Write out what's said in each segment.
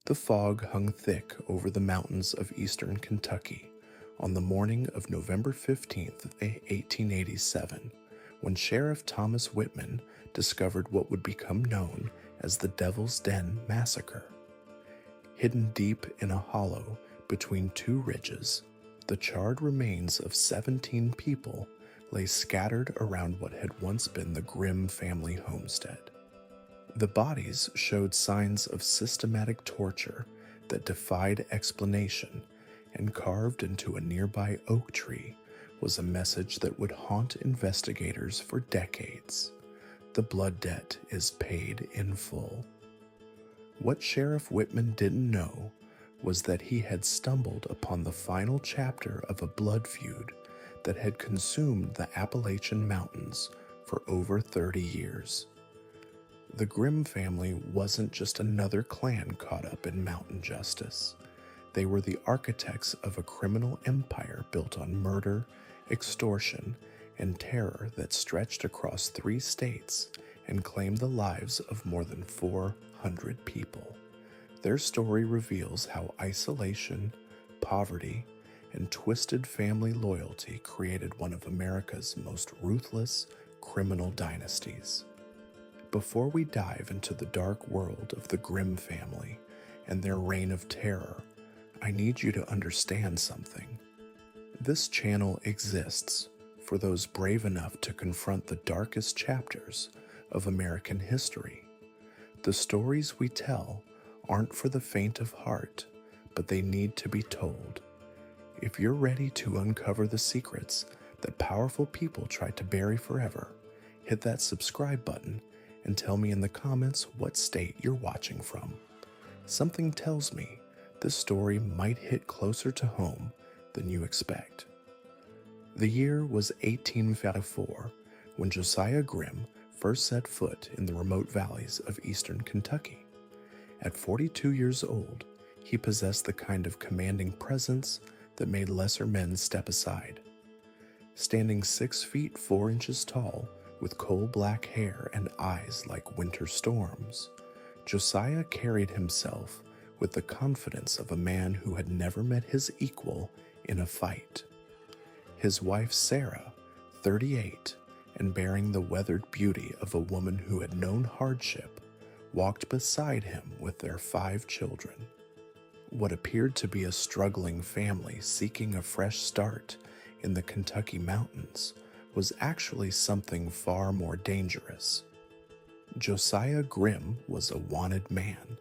The fog hung thick over the mountains of eastern Kentucky on the morning of November 15th, 1887, when Sheriff Thomas Whitman discovered what would become known as the Devil's Den Massacre. Hidden deep in a hollow between two ridges, the charred remains of 17 people lay scattered around what had once been the Grimm family homestead. The bodies showed signs of systematic torture that defied explanation, and carved into a nearby oak tree was a message that would haunt investigators for decades. The blood debt is paid in full. What Sheriff Whitman didn't know was that he had stumbled upon the final chapter of a blood feud that had consumed the Appalachian Mountains for over 30 years. The Grimm family wasn't just another clan caught up in mountain justice. They were the architects of a criminal empire built on murder, extortion, and terror that stretched across 3 states and claimed the lives of more than 400 people. Their story reveals how isolation, poverty, and twisted family loyalty created one of America's most ruthless criminal dynasties. Before we dive into the dark world of the Grimm family and their reign of terror, I need you to understand something. This channel exists for those brave enough to confront the darkest chapters of American history. The stories we tell aren't for the faint of heart, but they need to be told. If you're ready to uncover the secrets that powerful people try to bury forever, hit that subscribe button and tell me in the comments what state you're watching from. Something tells me this story might hit closer to home than you expect. The year was 1854 when Josiah Grimm first set foot in the remote valleys of eastern Kentucky. At 42 years old, he possessed the kind of commanding presence that made lesser men step aside. Standing 6 feet 4 inches tall, with coal-black hair and eyes like winter storms, Josiah carried himself with the confidence of a man who had never met his equal in a fight. His wife Sarah, 38, and bearing the weathered beauty of a woman who had known hardship, walked beside him with their 5 children. What appeared to be a struggling family seeking a fresh start in the Kentucky mountains was actually something far more dangerous. Josiah Grimm was a wanted man.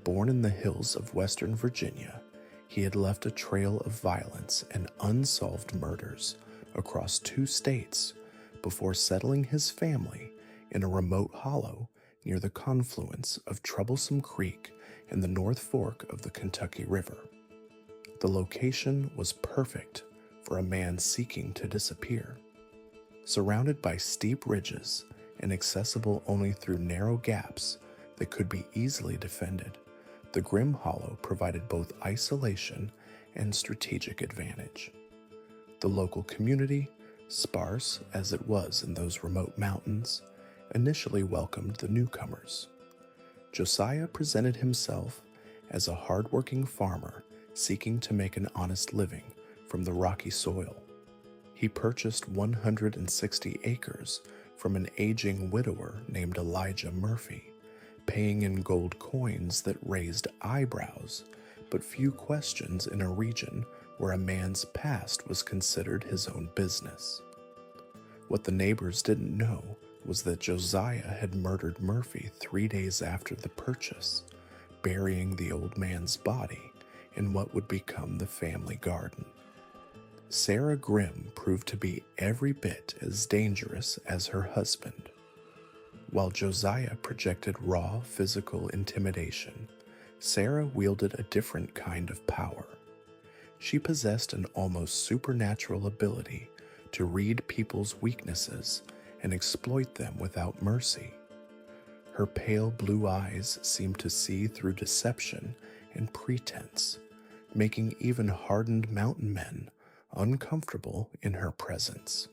Born in the hills of Western Virginia, he had left a trail of violence and unsolved murders across 2 states before settling his family in a remote hollow near the confluence of Troublesome Creek and the North Fork of the Kentucky River. The location was perfect for a man seeking to disappear. Surrounded by steep ridges and accessible only through narrow gaps that could be easily defended, the Grimm Hollow provided both isolation and strategic advantage. The local community, sparse as it was in those remote mountains, initially welcomed the newcomers. Josiah presented himself as a hard-working farmer seeking to make an honest living from the rocky soil. He purchased 160 acres from an aging widower named Elijah Murphy, paying in gold coins that raised eyebrows, but few questions in a region where a man's past was considered his own business. What the neighbors didn't know was that Josiah had murdered Murphy 3 days after the purchase, burying the old man's body in what would become the family garden. Sarah Grimm proved to be every bit as dangerous as her husband. While Josiah projected raw physical intimidation, Sarah wielded a different kind of power. She possessed an almost supernatural ability to read people's weaknesses and exploit them without mercy. Her pale blue eyes seemed to see through deception and pretense, making even hardened mountain men uncomfortable in her presence.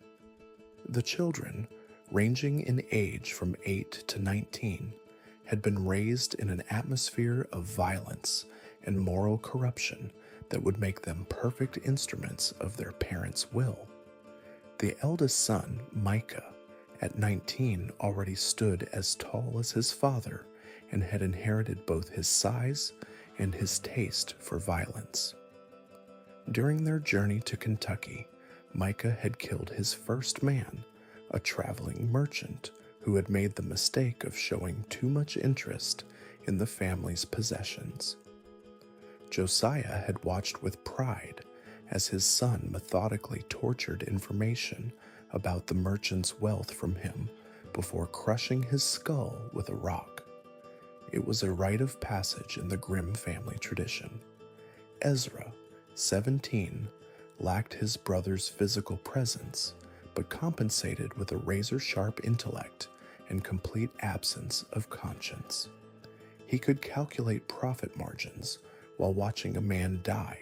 The children, ranging in age from 8 to 19, had been raised in an atmosphere of violence and moral corruption that would make them perfect instruments of their parents' will. The eldest son, Micah, at 19 already stood as tall as his father and had inherited both his size and his taste for violence. During their journey to Kentucky, Micah had killed his first man, a traveling merchant who had made the mistake of showing too much interest in the family's possessions. Josiah had watched with pride as his son methodically tortured information about the merchant's wealth from him before crushing his skull with a rock. It was a rite of passage in the Grimm family tradition. Ezra, 17, lacked his brother's physical presence, but compensated with a razor-sharp intellect and complete absence of conscience. He could calculate profit margins while watching a man die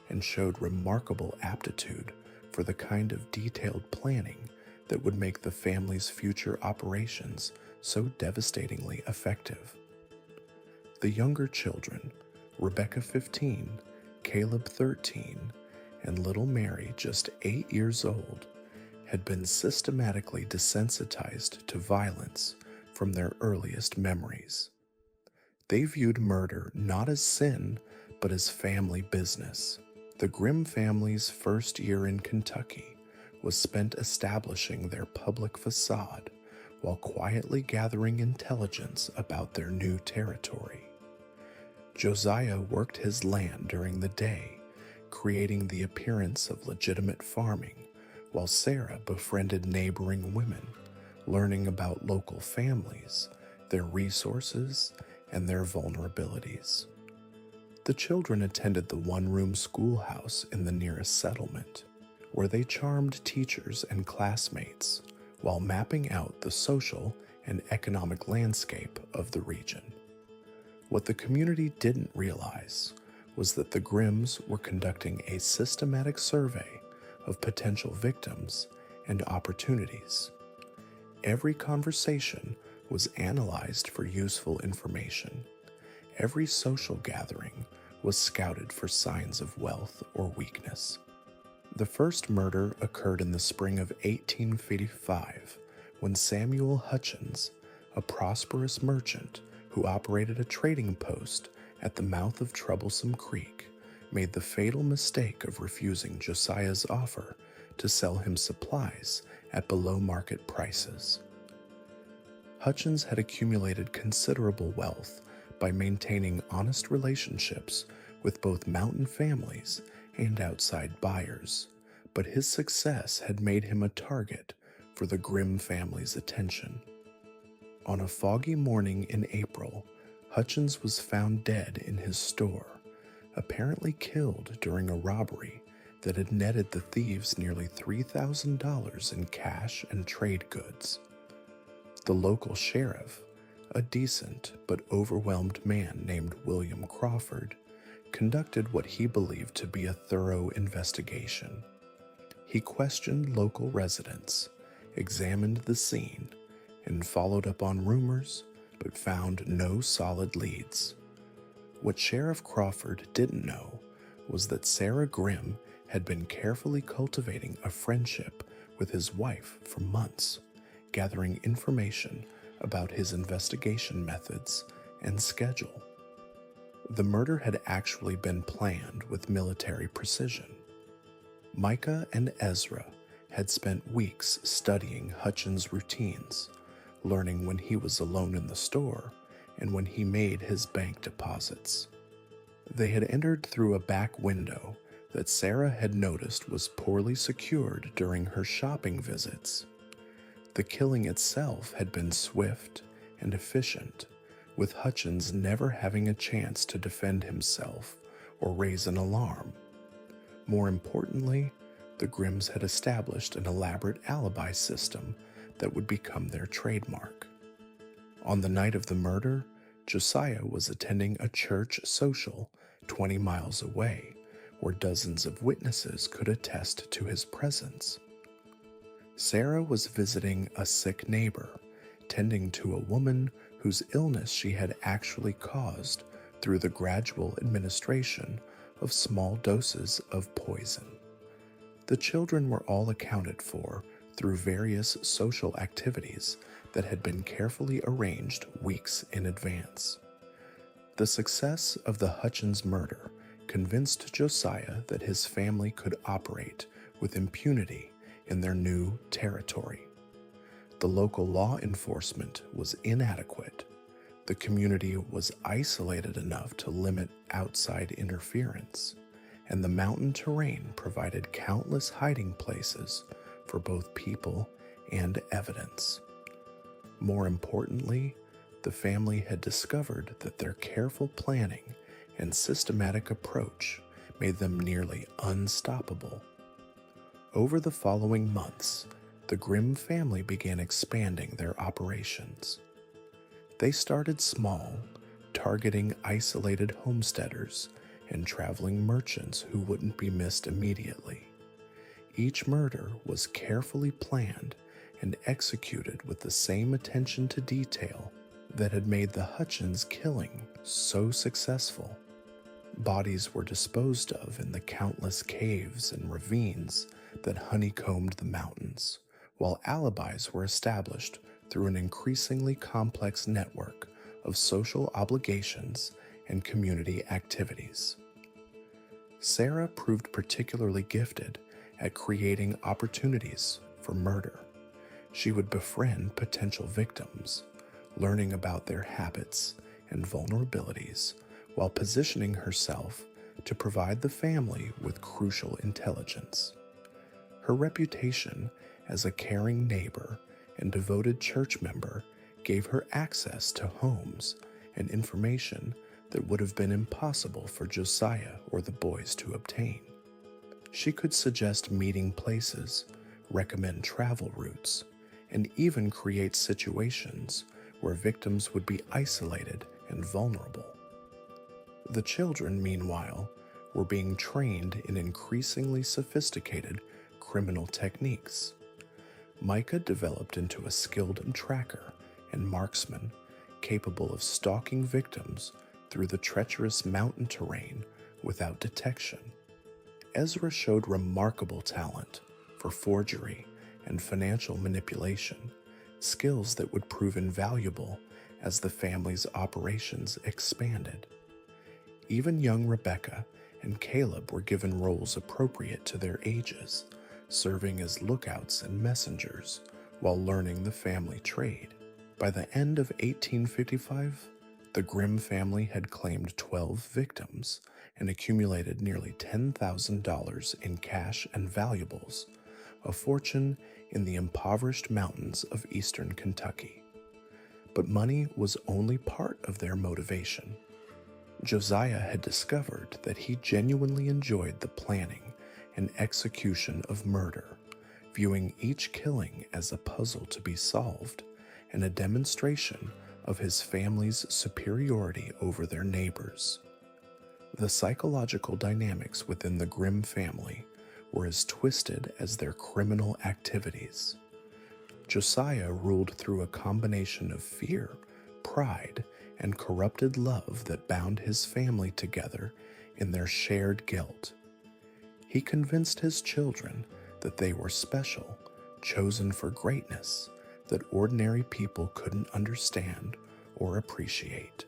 and showed remarkable aptitude for the kind of detailed planning that would make the family's future operations so devastatingly effective. The younger children, Rebecca 15, Caleb 13, and little Mary just 8 years old, had been systematically desensitized to violence from their earliest memories. They viewed murder not as sin, but as family business. The Grimm family's first year in Kentucky was spent establishing their public facade while quietly gathering intelligence about their new territory. Josiah worked his land during the day, creating the appearance of legitimate farming, while Sarah befriended neighboring women, learning about local families, their resources, and their vulnerabilities. The children attended the one-room schoolhouse in the nearest settlement, where they charmed teachers and classmates while mapping out the social and economic landscape of the region. What the community didn't realize was that the Grimms were conducting a systematic survey of potential victims and opportunities. Every conversation was analyzed for useful information. Every social gathering was scouted for signs of wealth or weakness. The first murder occurred in the spring of 1855 when Samuel Hutchins, a prosperous merchant who operated a trading post at the mouth of Troublesome Creek, made the fatal mistake of refusing Josiah's offer to sell him supplies at below-market prices. Hutchins had accumulated considerable wealth by maintaining honest relationships with both mountain families and outside buyers, but his success had made him a target for the Grimm family's attention. On a foggy morning in April, Hutchins was found dead in his store, apparently killed during a robbery that had netted the thieves nearly $3,000 in cash and trade goods. The local sheriff, a decent but overwhelmed man named William Crawford, conducted what he believed to be a thorough investigation. He questioned local residents, examined the scene, and followed up on rumors, but found no solid leads. What Sheriff Crawford didn't know was that Sarah Grimm had been carefully cultivating a friendship with his wife for months, gathering information about his investigation methods and schedule. The murder had actually been planned with military precision. Micah and Ezra had spent weeks studying Hutchins' routines, learning when he was alone in the store and when he made his bank deposits. They had entered through a back window that Sarah had noticed was poorly secured during her shopping visits. The killing itself had been swift and efficient, with Hutchins never having a chance to defend himself or raise an alarm. More importantly, the Grimms had established an elaborate alibi system that would become their trademark. On the night of the murder, Josiah was attending a church social 20 miles away, where dozens of witnesses could attest to his presence. Sarah was visiting a sick neighbor, tending to a woman who whose illness she had actually caused through the gradual administration of small doses of poison. The children were all accounted for through various social activities that had been carefully arranged weeks in advance. The success of the Hutchins murder convinced Josiah that his family could operate with impunity in their new territory. The local law enforcement was inadequate. The community was isolated enough to limit outside interference, and the mountain terrain provided countless hiding places for both people and evidence. More importantly, the family had discovered that their careful planning and systematic approach made them nearly unstoppable. Over the following months, the Grimm family began expanding their operations. They started small, targeting isolated homesteaders and traveling merchants who wouldn't be missed immediately. Each murder was carefully planned and executed with the same attention to detail that had made the Hutchins killing so successful. Bodies were disposed of in the countless caves and ravines that honeycombed the mountains, while alibis were established through an increasingly complex network of social obligations and community activities. Sarah proved particularly gifted at creating opportunities for murder. She would befriend potential victims, learning about their habits and vulnerabilities while positioning herself to provide the family with crucial intelligence. Her reputation as a caring neighbor and devoted church member gave her access to homes and information that would have been impossible for Josiah or the boys to obtain. She could suggest meeting places, recommend travel routes, and even create situations where victims would be isolated and vulnerable. The children, meanwhile, were being trained in increasingly sophisticated criminal techniques. Micah developed into a skilled tracker and marksman capable of stalking victims through the treacherous mountain terrain without detection. Ezra showed remarkable talent for forgery and financial manipulation, skills that would prove invaluable as the family's operations expanded. Even young Rebecca and Caleb were given roles appropriate to their ages, serving as lookouts and messengers while learning the family trade. By the end of 1855, the Grimm family had claimed 12 victims and accumulated nearly $10,000 in cash and valuables, a fortune in the impoverished mountains of eastern Kentucky. But money was only part of their motivation. Josiah had discovered that he genuinely enjoyed the planning and execution of murder, viewing each killing as a puzzle to be solved and a demonstration of his family's superiority over their neighbors. The psychological dynamics within the Grimm family were as twisted as their criminal activities. Josiah ruled through a combination of fear, pride, and corrupted love that bound his family together in their shared guilt. He convinced his children that they were special, chosen for greatness, that ordinary people couldn't understand or appreciate.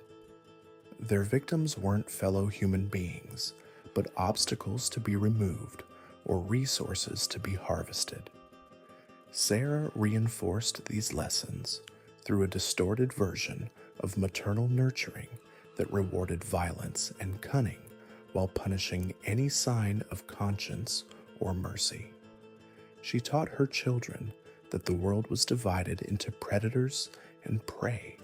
Their victims weren't fellow human beings, but obstacles to be removed or resources to be harvested. Sarah reinforced these lessons through a distorted version of maternal nurturing that rewarded violence and cunning while punishing any sign of conscience or mercy. She taught her children that the world was divided into predators and prey,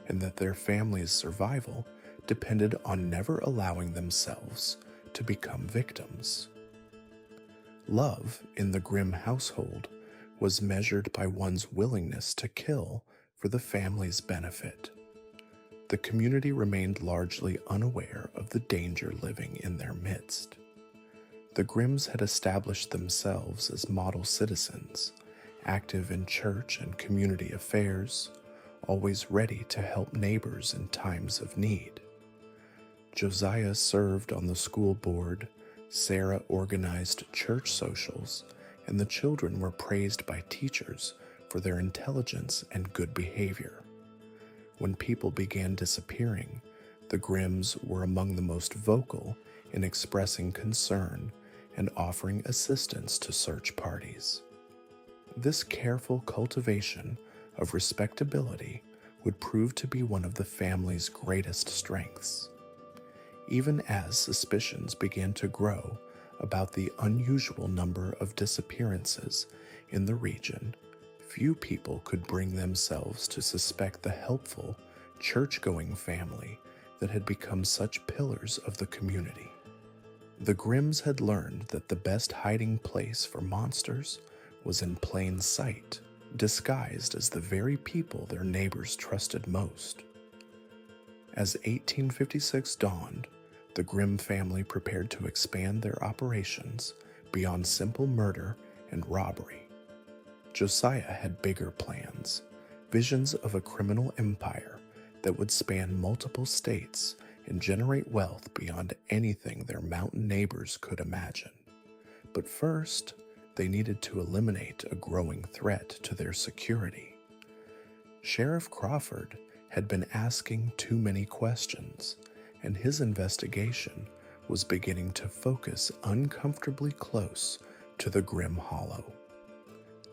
and that their family's survival depended on never allowing themselves to become victims. Love in the Grimm household was measured by one's willingness to kill for the family's benefit. The community remained largely unaware of the danger living in their midst. The Grimms had established themselves as model citizens, active in church and community affairs, always ready to help neighbors in times of need. Josiah served on the school board, Sarah organized church socials, and the children were praised by teachers for their intelligence and good behavior. When people began disappearing, the Grimms were among the most vocal in expressing concern and offering assistance to search parties. This careful cultivation of respectability would prove to be one of the family's greatest strengths. Even as suspicions began to grow about the unusual number of disappearances in the region, few people could bring themselves to suspect the helpful, church-going family that had become such pillars of the community. The Grimms had learned that the best hiding place for monsters was in plain sight, disguised as the very people their neighbors trusted most. As 1856 dawned, the Grimm family prepared to expand their operations beyond simple murder and robbery. Josiah had bigger plans, visions of a criminal empire that would span multiple states and generate wealth beyond anything their mountain neighbors could imagine. But first, they needed to eliminate a growing threat to their security. Sheriff Crawford had been asking too many questions, and his investigation was beginning to focus uncomfortably close to the Grimm Hollow.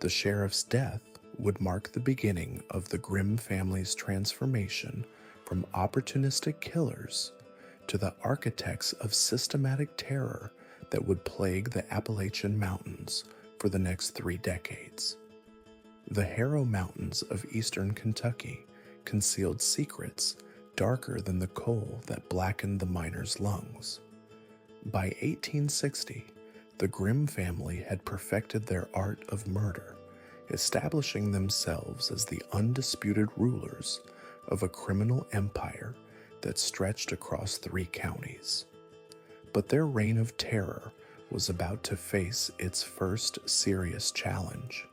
The sheriff's death would mark the beginning of the Grimm family's transformation from opportunistic killers to the architects of systematic terror that would plague the Appalachian Mountains for the next 3 decades. The Harrow Mountains of eastern Kentucky concealed secrets darker than the coal that blackened the miners' lungs. By 1860, the Grimm family had perfected their art of murder, establishing themselves as the undisputed rulers of a criminal empire that stretched across 3 counties. But their reign of terror was about to face its first serious challenge,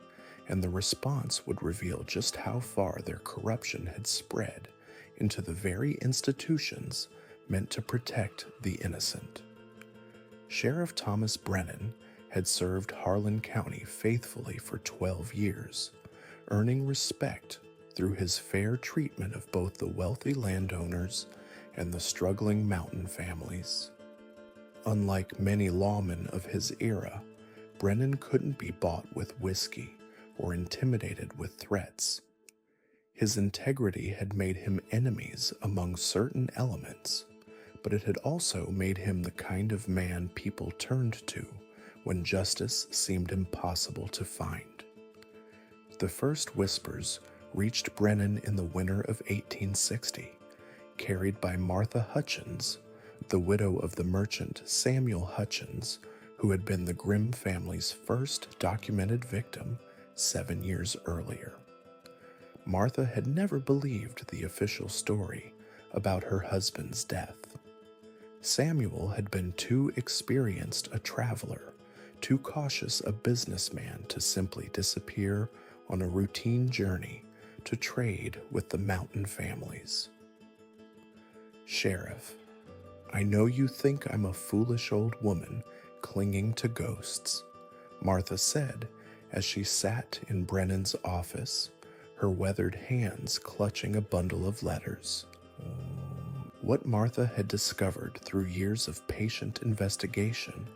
and the response would reveal just how far their corruption had spread into the very institutions meant to protect the innocent. Sheriff Thomas Brennan had served Harlan County faithfully for 12 years, earning respect through his fair treatment of both the wealthy landowners and the struggling mountain families. Unlike many lawmen of his era, Brennan couldn't be bought with whiskey or intimidated with threats. His integrity had made him enemies among certain elements, but it had also made him the kind of man people turned to when justice seemed impossible to find. The first whispers reached Brennan in the winter of 1860, carried by Martha Hutchins, the widow of the merchant Samuel Hutchins, who had been the Grimm family's first documented victim 7 years earlier. Martha had never believed the official story about her husband's death. Samuel had been too experienced a traveler, too cautious a businessman to simply disappear on a routine journey to trade with the mountain families. Sheriff, I know you think I'm a foolish old woman clinging to ghosts, Martha said as she sat in Brennan's office, her weathered hands clutching a bundle of letters. What Martha had discovered through years of patient investigation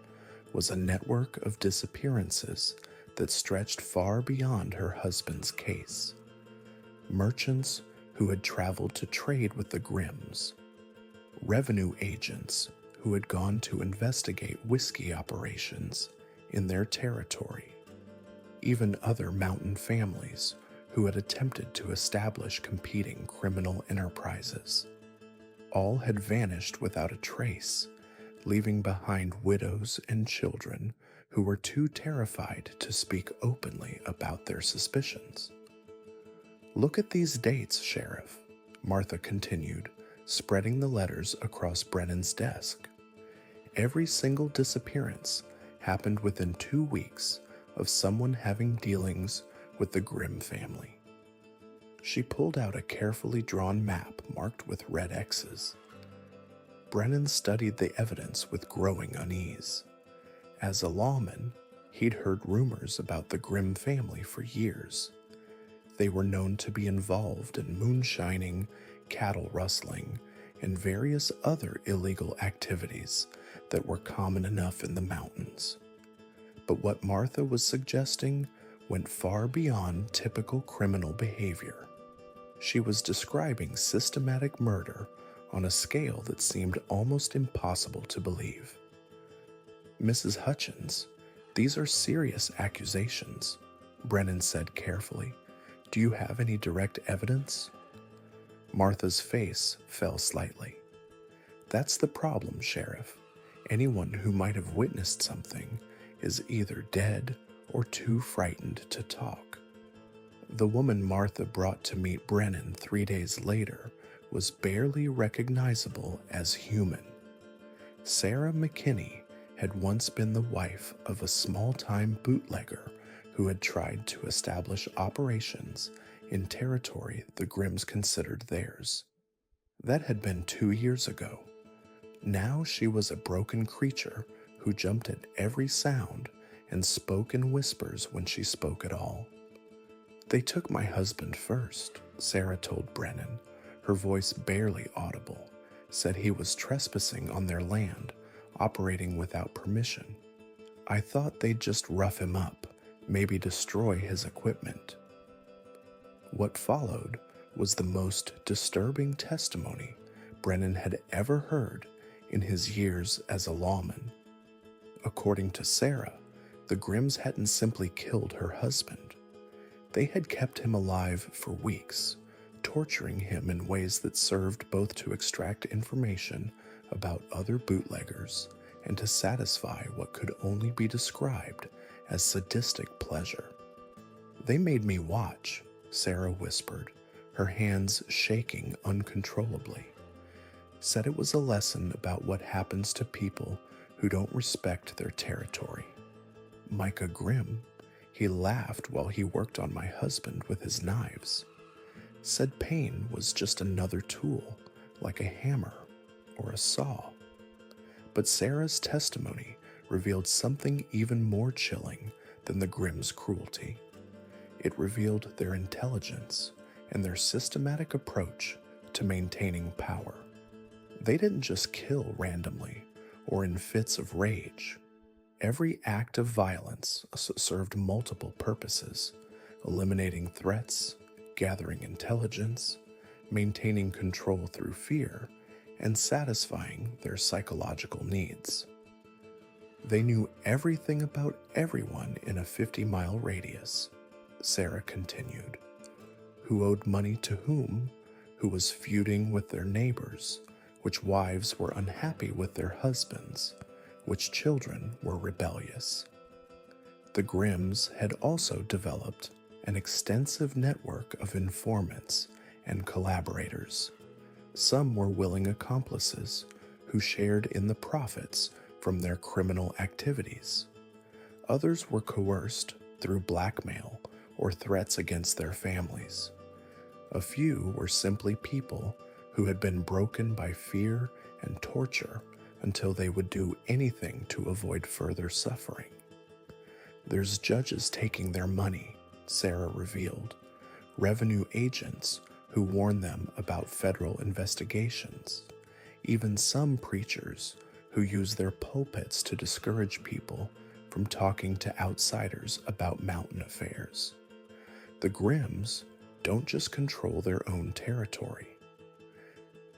was a network of disappearances that stretched far beyond her husband's case. Merchants who had traveled to trade with the Grimms, revenue agents who had gone to investigate whiskey operations in their territory, even other mountain families who had attempted to establish competing criminal enterprises. All had vanished without a trace, leaving behind widows and children who were too terrified to speak openly about their suspicions. Look at these dates, Sheriff, Martha continued, spreading the letters across Brennan's desk. Every single disappearance happened within 2 weeks of someone having dealings with the Grimm family. She pulled out a carefully drawn map marked with red X's. Brennan studied the evidence with growing unease. As a lawman, he'd heard rumors about the Grimm family for years. They were known to be involved in moonshining, cattle rustling, and various other illegal activities that were common enough in the mountains. But what Martha was suggesting went far beyond typical criminal behavior. She was describing systematic murder on a scale that seemed almost impossible to believe. "Mrs. Hutchins, these are serious accusations," Brennan said carefully. "Do you have any direct evidence?" Martha's face fell slightly. "That's the problem, Sheriff. Anyone who might have witnessed something is either dead or too frightened to talk." The woman Martha brought to meet Brennan 3 days later was barely recognizable as human. Sarah McKinney had once been the wife of a small-time bootlegger who had tried to establish operations in territory the Grimms considered theirs. That had been 2 years ago. Now she was a broken creature who jumped at every sound and spoke in whispers when she spoke at all. "They took my husband first," Sarah told Brennan, her voice barely audible, said he was trespassing on their land, operating without permission. "I thought they'd just rough him up, maybe destroy his equipment." What followed was the most disturbing testimony Brennan had ever heard in his years as a lawman. According to Sarah, the Grimms hadn't simply killed her husband. They had kept him alive for weeks, torturing him in ways that served both to extract information about other bootleggers and to satisfy what could only be described as sadistic pleasure. "They made me watch," Sarah whispered, her hands shaking uncontrollably. "Said it was a lesson about what happens to people who don't respect their territory. Micah Grimm, he laughed while he worked on my husband with his knives. Said pain was just another tool, like a hammer or a saw." But Sarah's testimony revealed something even more chilling than the Grimms' cruelty. It revealed their intelligence and their systematic approach to maintaining power. They didn't just kill randomly or in fits of rage. Every act of violence served multiple purposes: eliminating threats, gathering intelligence, maintaining control through fear, and satisfying their psychological needs. They knew everything about everyone in a 50-mile radius, Sarah continued. Who owed money to whom, who was feuding with their neighbors, which wives were unhappy with their husbands, which children were rebellious. The Grimms had also developed an extensive network of informants and collaborators. Some were willing accomplices who shared in the profits from their criminal activities. Others were coerced through blackmail or threats against their families. A few were simply people who had been broken by fear and torture until they would do anything to avoid further suffering. There's judges taking their money, Sarah revealed, revenue agents who warn them about federal investigations, even some preachers who use their pulpits to discourage people from talking to outsiders about mountain affairs. The Grimms don't just control their own territory.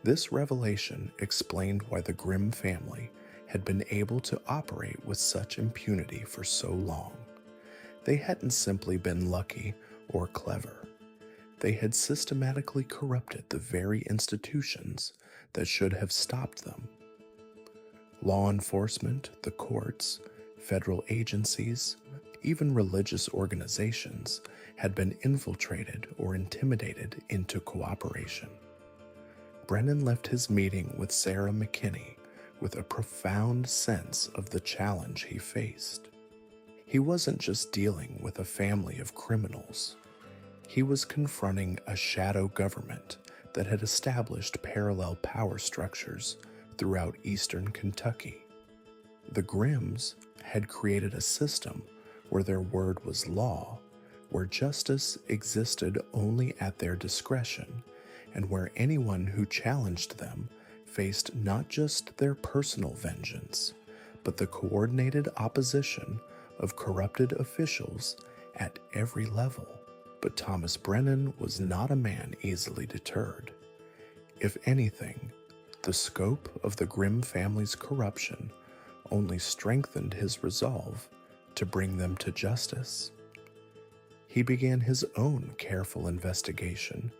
This revelation explained why the Grimm family had been able to operate with such impunity for so long. They hadn't simply been lucky or clever. They had systematically corrupted the very institutions that should have stopped them. Law enforcement, the courts, federal agencies, even religious organizations had been infiltrated or intimidated into cooperation. Brennan left his meeting with Sarah McKinney with a profound sense of the challenge he faced. He wasn't just dealing with a family of criminals. He was confronting a shadow government that had established parallel power structures throughout eastern Kentucky. The Grimms had created a system where their word was law, where justice existed only at their discretion, and where anyone who challenged them faced not just their personal vengeance, but the coordinated opposition of corrupted officials at every level. But Thomas Brennan was not a man easily deterred. If anything, the scope of the Grimm family's corruption only strengthened his resolve to bring them to justice. He began his own careful investigation,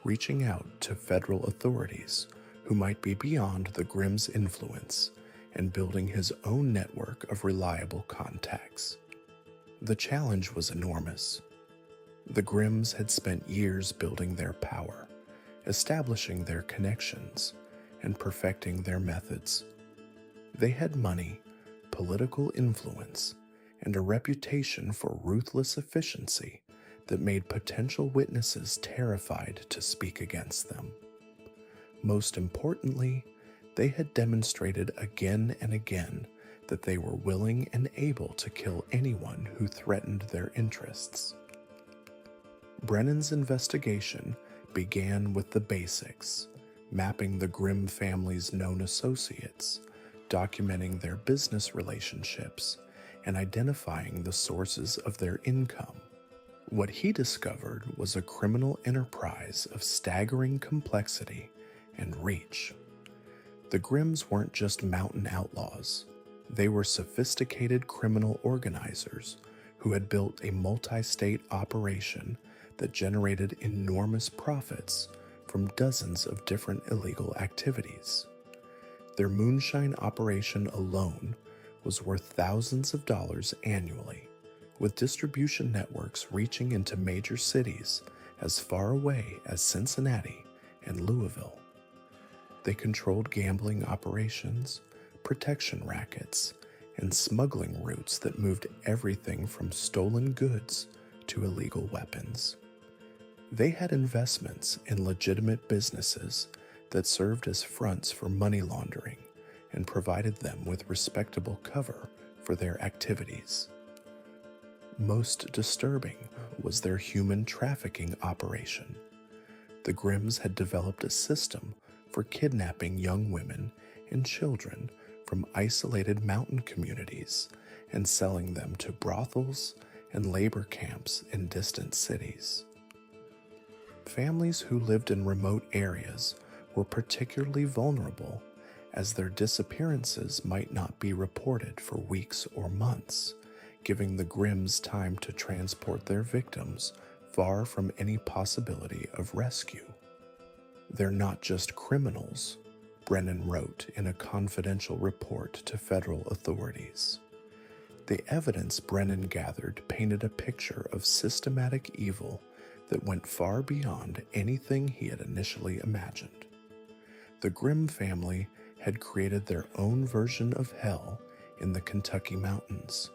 reaching out to federal authorities who might be beyond the Grimm's influence and building his own network of reliable contacts. The challenge was enormous. The Grimms had spent years building their power, establishing their connections, and perfecting their methods. They had money, political influence, and a reputation for ruthless efficiency that made potential witnesses terrified to speak against them. Most importantly, they had demonstrated again and again that they were willing and able to kill anyone who threatened their interests. Brennan's investigation began with the basics, mapping the Grimm family's known associates, documenting their business relationships, and identifying the sources of their income. What he discovered was a criminal enterprise of staggering complexity and reach. The Grimms weren't just mountain outlaws. They were sophisticated criminal organizers who had built a multi-state operation that generated enormous profits from dozens of different illegal activities. Their moonshine operation alone was worth thousands of dollars annually, with distribution networks reaching into major cities as far away as Cincinnati and Louisville. They controlled gambling operations, protection rackets, and smuggling routes that moved everything from stolen goods to illegal weapons. They had investments in legitimate businesses that served as fronts for money laundering and provided them with respectable cover for their activities. Most disturbing was their human trafficking operation. The Grimms had developed a system for kidnapping young women and children from isolated mountain communities and selling them to brothels and labor camps in distant cities. Families who lived in remote areas were particularly vulnerable, as their disappearances might not be reported for weeks or months, giving the Grimms time to transport their victims far from any possibility of rescue. "They're not just criminals," Brennan wrote in a confidential report to federal authorities. The evidence Brennan gathered painted a picture of systematic evil that went far beyond anything he had initially imagined. The Grimm family had created their own version of hell in the Kentucky mountains,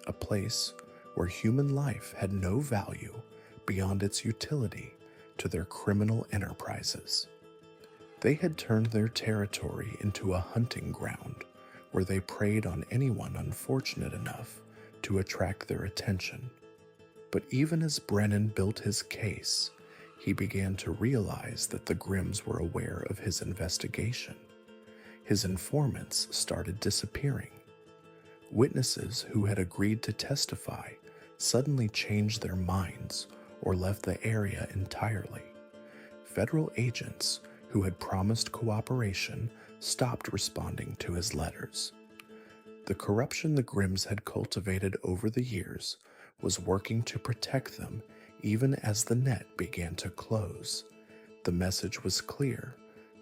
a place where human life had no value beyond its utility to their criminal enterprises. They had turned their territory into a hunting ground where they preyed on anyone unfortunate enough to attract their attention. But even as Brennan built his case, he began to realize that the Grimms were aware of his investigation. His informants started disappearing. Witnesses who had agreed to testify suddenly changed their minds or left the area entirely. Federal agents who had promised cooperation stopped responding to his letters. The corruption the Grimms had cultivated over the years was working to protect them even as the net began to close. The message was clear.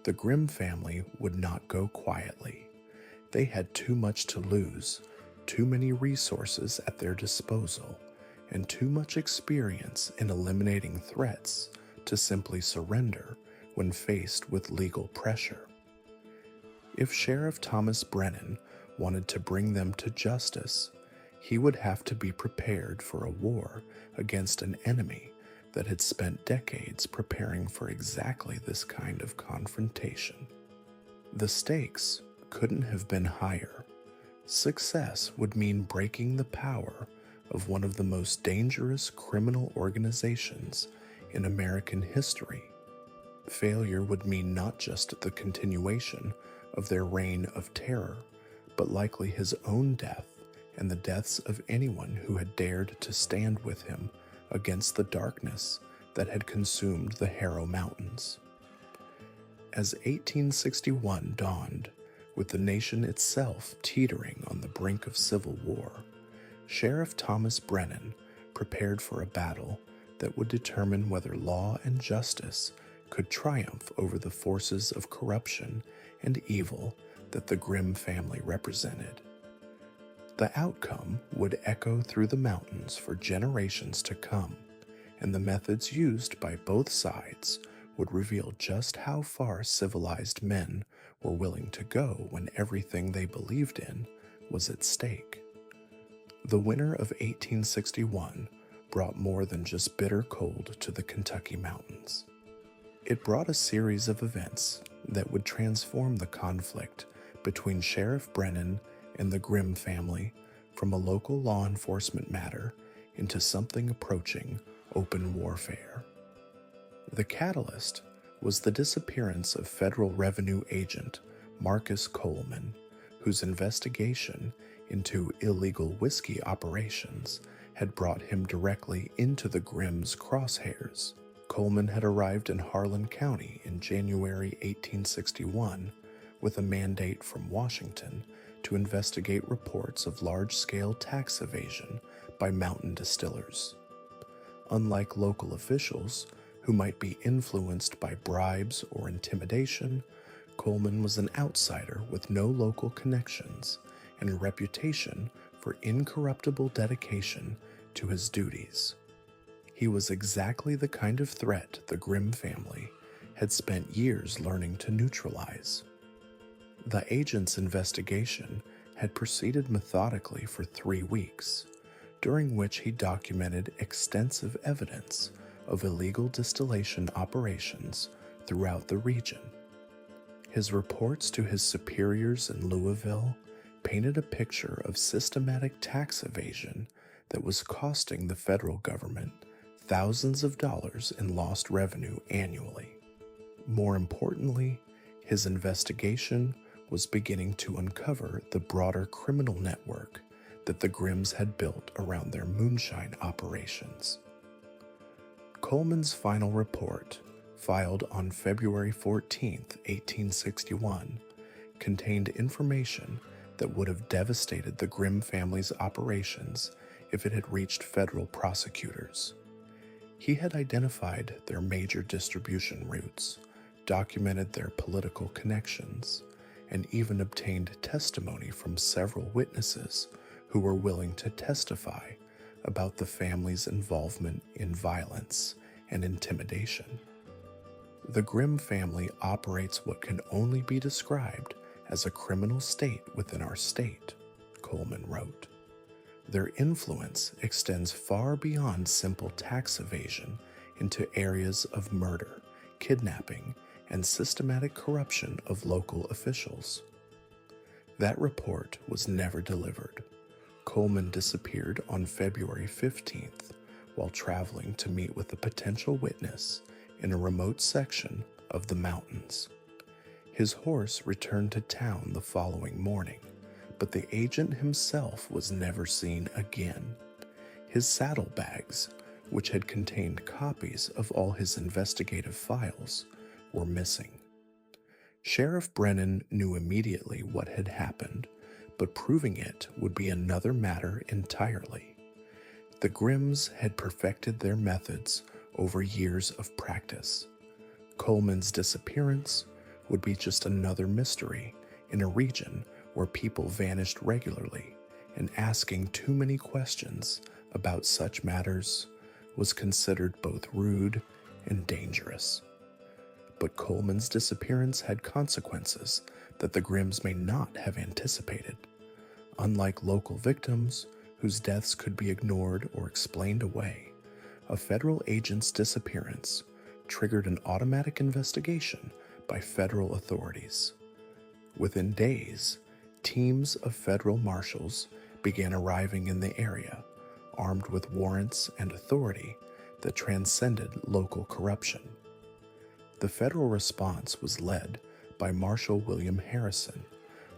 The Grimm family would not go quietly. They had too much to lose, too many resources at their disposal, and too much experience in eliminating threats to simply surrender when faced with legal pressure. If Sheriff Thomas Brennan wanted to bring them to justice, he would have to be prepared for a war against an enemy that had spent decades preparing for exactly this kind of confrontation. The stakes couldn't have been higher. Success would mean breaking the power of one of the most dangerous criminal organizations in American history. Failure would mean not just the continuation of their reign of terror, but likely his own death and the deaths of anyone who had dared to stand with him against the darkness that had consumed the Harrow Mountains. As 1861 dawned, with the nation itself teetering on the brink of civil war, Sheriff Thomas Brennan prepared for a battle that would determine whether law and justice could triumph over the forces of corruption and evil that the Grimm family represented. The outcome would echo through the mountains for generations to come, and the methods used by both sides would reveal just how far civilized men were willing to go when everything they believed in was at stake. The winter of 1861 brought more than just bitter cold to the Kentucky mountains. It brought a series of events that would transform the conflict between Sheriff Brennan and the Grimm family from a local law enforcement matter into something approaching open warfare. The catalyst was the disappearance of federal revenue agent Marcus Coleman, whose investigation into illegal whiskey operations had brought him directly into the Grimm's crosshairs. Coleman had arrived in Harlan County in January 1861 with a mandate from Washington to investigate reports of large-scale tax evasion by mountain distillers. Unlike local officials, who might be influenced by bribes or intimidation, Coleman was an outsider with no local connections and a reputation for incorruptible dedication to his duties. He was exactly the kind of threat the Grimm family had spent years learning to neutralize. The agent's investigation had proceeded methodically for 3 weeks, during which he documented extensive evidence of illegal distillation operations throughout the region. His reports to his superiors in Louisville painted a picture of systematic tax evasion that was costing the federal government thousands of dollars in lost revenue annually. More importantly, his investigation was beginning to uncover the broader criminal network that the Grimms had built around their moonshine operations. Coleman's final report, filed on February 14, 1861, contained information that would have devastated the Grimm family's operations if it had reached federal prosecutors. He had identified their major distribution routes, documented their political connections, and even obtained testimony from several witnesses who were willing to testify about the family's involvement in violence and intimidation. The Grimm family operates what can only be described as a criminal state within our state, Coleman wrote. Their influence extends far beyond simple tax evasion into areas of murder, kidnapping, and systematic corruption of local officials. That report was never delivered. Coleman disappeared on February 15th while traveling to meet with a potential witness in a remote section of the mountains. His horse returned to town the following morning, but the agent himself was never seen again. His saddlebags, which had contained copies of all his investigative files, were missing. Sheriff Brennan knew immediately what had happened, but proving it would be another matter entirely. The Grimms had perfected their methods over years of practice. Coleman's disappearance would be just another mystery in a region where people vanished regularly, and asking too many questions about such matters was considered both rude and dangerous. But Coleman's disappearance had consequences that the Grimms may not have anticipated. Unlike local victims, whose deaths could be ignored or explained away, a federal agent's disappearance triggered an automatic investigation by federal authorities. Within days, teams of federal marshals began arriving in the area, armed with warrants and authority that transcended local corruption. The federal response was led by Marshal William Harrison,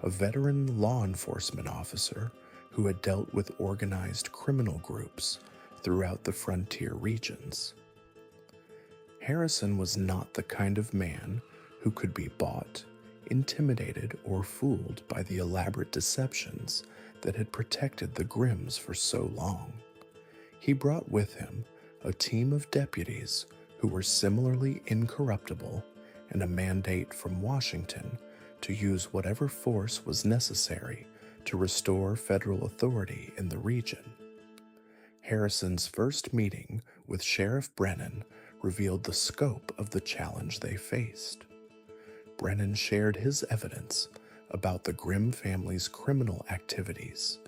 a veteran law enforcement officer who had dealt with organized criminal groups throughout the frontier regions. Harrison was not the kind of man who could be bought, intimidated, or fooled by the elaborate deceptions that had protected the Grimms for so long. He brought with him a team of deputies who were similarly incorruptible and a mandate from Washington to use whatever force was necessary to restore federal authority in the region. Harrison's first meeting with Sheriff Brennan revealed the scope of the challenge they faced. Brennan shared his evidence about the Grimm family's criminal activities,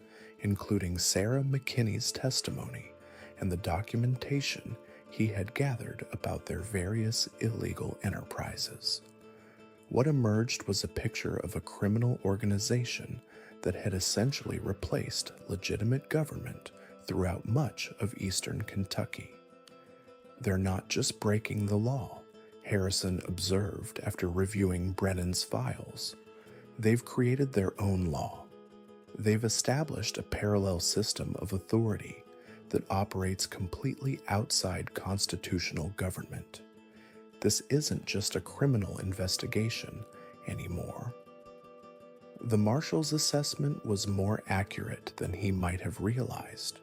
including Sarah McKinney's testimony and the documentation he had gathered about their various illegal enterprises. What emerged was a picture of a criminal organization that had essentially replaced legitimate government throughout much of eastern Kentucky. They're not just breaking the law, Harrison observed after reviewing Brennan's files. They've created their own law. They've established a parallel system of authority that operates completely outside constitutional government. This isn't just a criminal investigation anymore. The marshal's assessment was more accurate than he might have realized.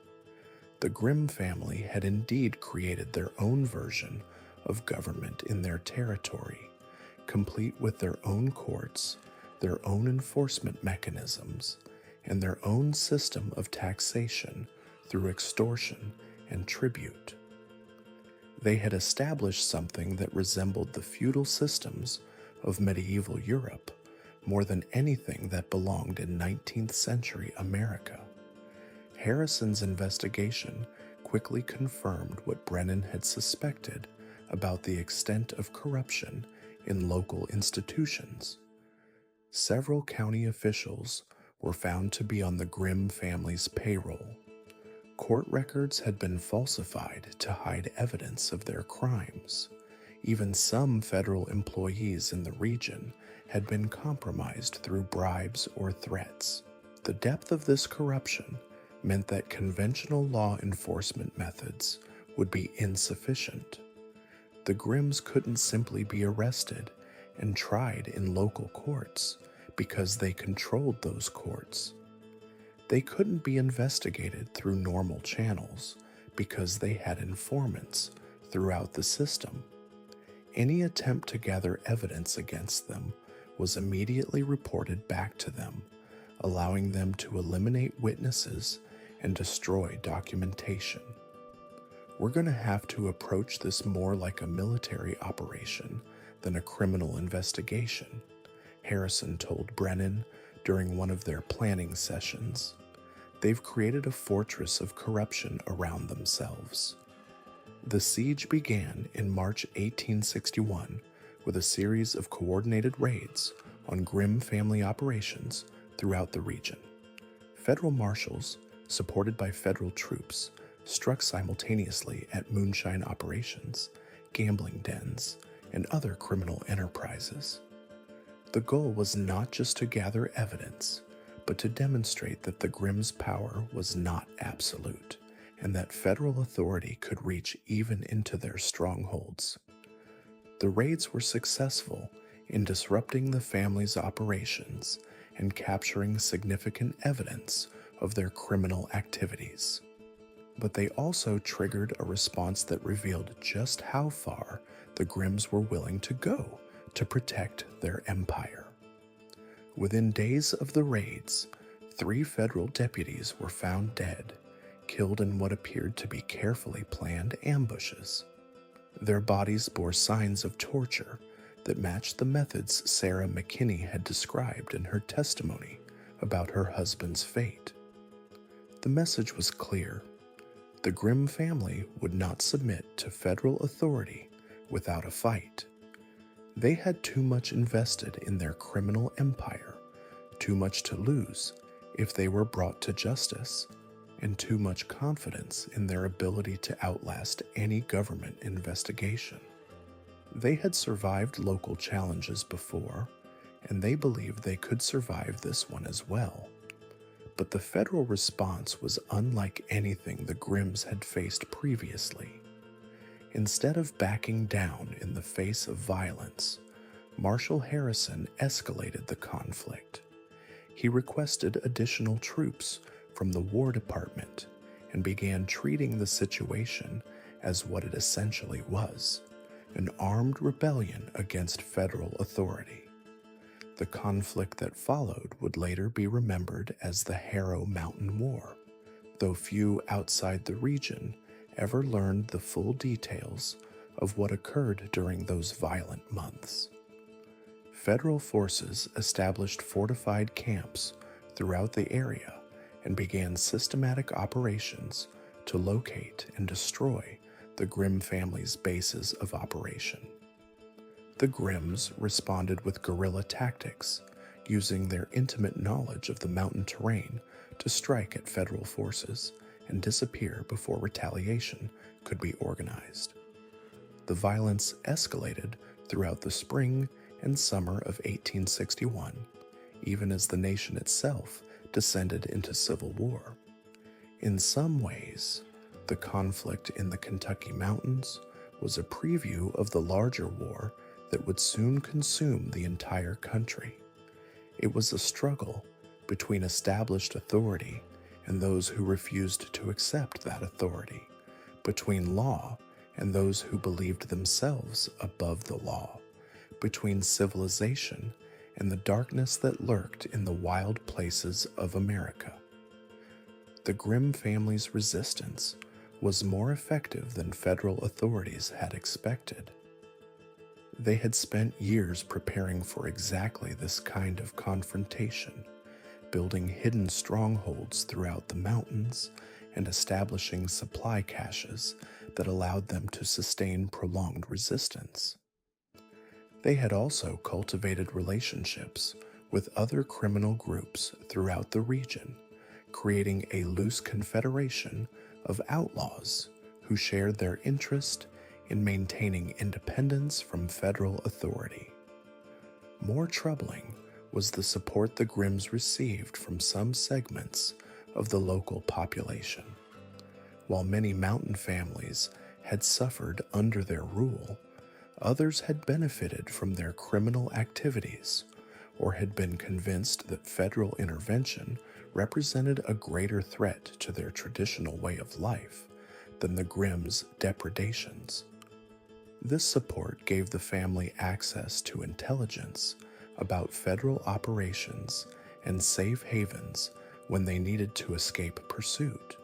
The Grimm family had indeed created their own version of government in their territory, complete with their own courts, their own enforcement mechanisms, and their own system of taxation through extortion and tribute. They had established something that resembled the feudal systems of medieval Europe more than anything that belonged in 19th century America. Harrison's investigation quickly confirmed what Brennan had suspected about the extent of corruption in local institutions. Several county officials were found to be on the Grimm family's payroll. Court records had been falsified to hide evidence of their crimes. Even some federal employees in the region had been compromised through bribes or threats. The depth of this corruption meant that conventional law enforcement methods would be insufficient. The Grimms couldn't simply be arrested and tried in local courts because they controlled those courts. They couldn't be investigated through normal channels because they had informants throughout the system. Any attempt to gather evidence against them was immediately reported back to them, allowing them to eliminate witnesses and destroy documentation. We're going to have to approach this more like a military operation than a criminal investigation, Harrison told Brennan during one of their planning sessions. They've created a fortress of corruption around themselves. The siege began in March 1861 with a series of coordinated raids on Grimm family operations throughout the region. Federal marshals, supported by federal troops, struck simultaneously at moonshine operations, gambling dens, and other criminal enterprises. The goal was not just to gather evidence, but to demonstrate that the Grimm's power was not absolute, and that federal authority could reach even into their strongholds. The raids were successful in disrupting the family's operations and capturing significant evidence of their criminal activities. But they also triggered a response that revealed just how far the Grimms were willing to go to protect their empire. Within days of the raids, 3 federal deputies were found dead, killed in what appeared to be carefully planned ambushes. Their bodies bore signs of torture that matched the methods Sarah McKinney had described in her testimony about her husband's fate. The message was clear. The Grimm family would not submit to federal authority without a fight. They had too much invested in their criminal empire, too much to lose if they were brought to justice, and too much confidence in their ability to outlast any government investigation. They had survived local challenges before, and they believed they could survive this one as well. But the federal response was unlike anything the Grimms had faced previously. Instead of backing down in the face of violence, Marshal Harrison escalated the conflict. He requested additional troops from the War Department and began treating the situation as what it essentially was, an armed rebellion against federal authority. The conflict that followed would later be remembered as the Harrow Mountain War, though few outside the region ever learned the full details of what occurred during those violent months. Federal forces established fortified camps throughout the area and began systematic operations to locate and destroy the Grimm family's bases of operation. The Grimms responded with guerrilla tactics, using their intimate knowledge of the mountain terrain to strike at federal forces and disappear before retaliation could be organized. The violence escalated throughout the spring and summer of 1861, even as the nation itself descended into civil war. In some ways, the conflict in the Kentucky mountains was a preview of the larger war that would soon consume the entire country. It was a struggle between established authority and those who refused to accept that authority, between law and those who believed themselves above the law, between civilization and the darkness that lurked in the wild places of America. The Grimm family's resistance was more effective than federal authorities had expected. They had spent years preparing for exactly this kind of confrontation, building hidden strongholds throughout the mountains and establishing supply caches that allowed them to sustain prolonged resistance. They had also cultivated relationships with other criminal groups throughout the region, creating a loose confederation of outlaws who shared their interest in maintaining independence from federal authority. More troubling was the support the Grimms received from some segments of the local population. While many mountain families had suffered under their rule, others had benefited from their criminal activities or had been convinced that federal intervention represented a greater threat to their traditional way of life than the Grimms' depredations. This support gave the family access to intelligence about federal operations and safe havens when they needed to escape pursuit.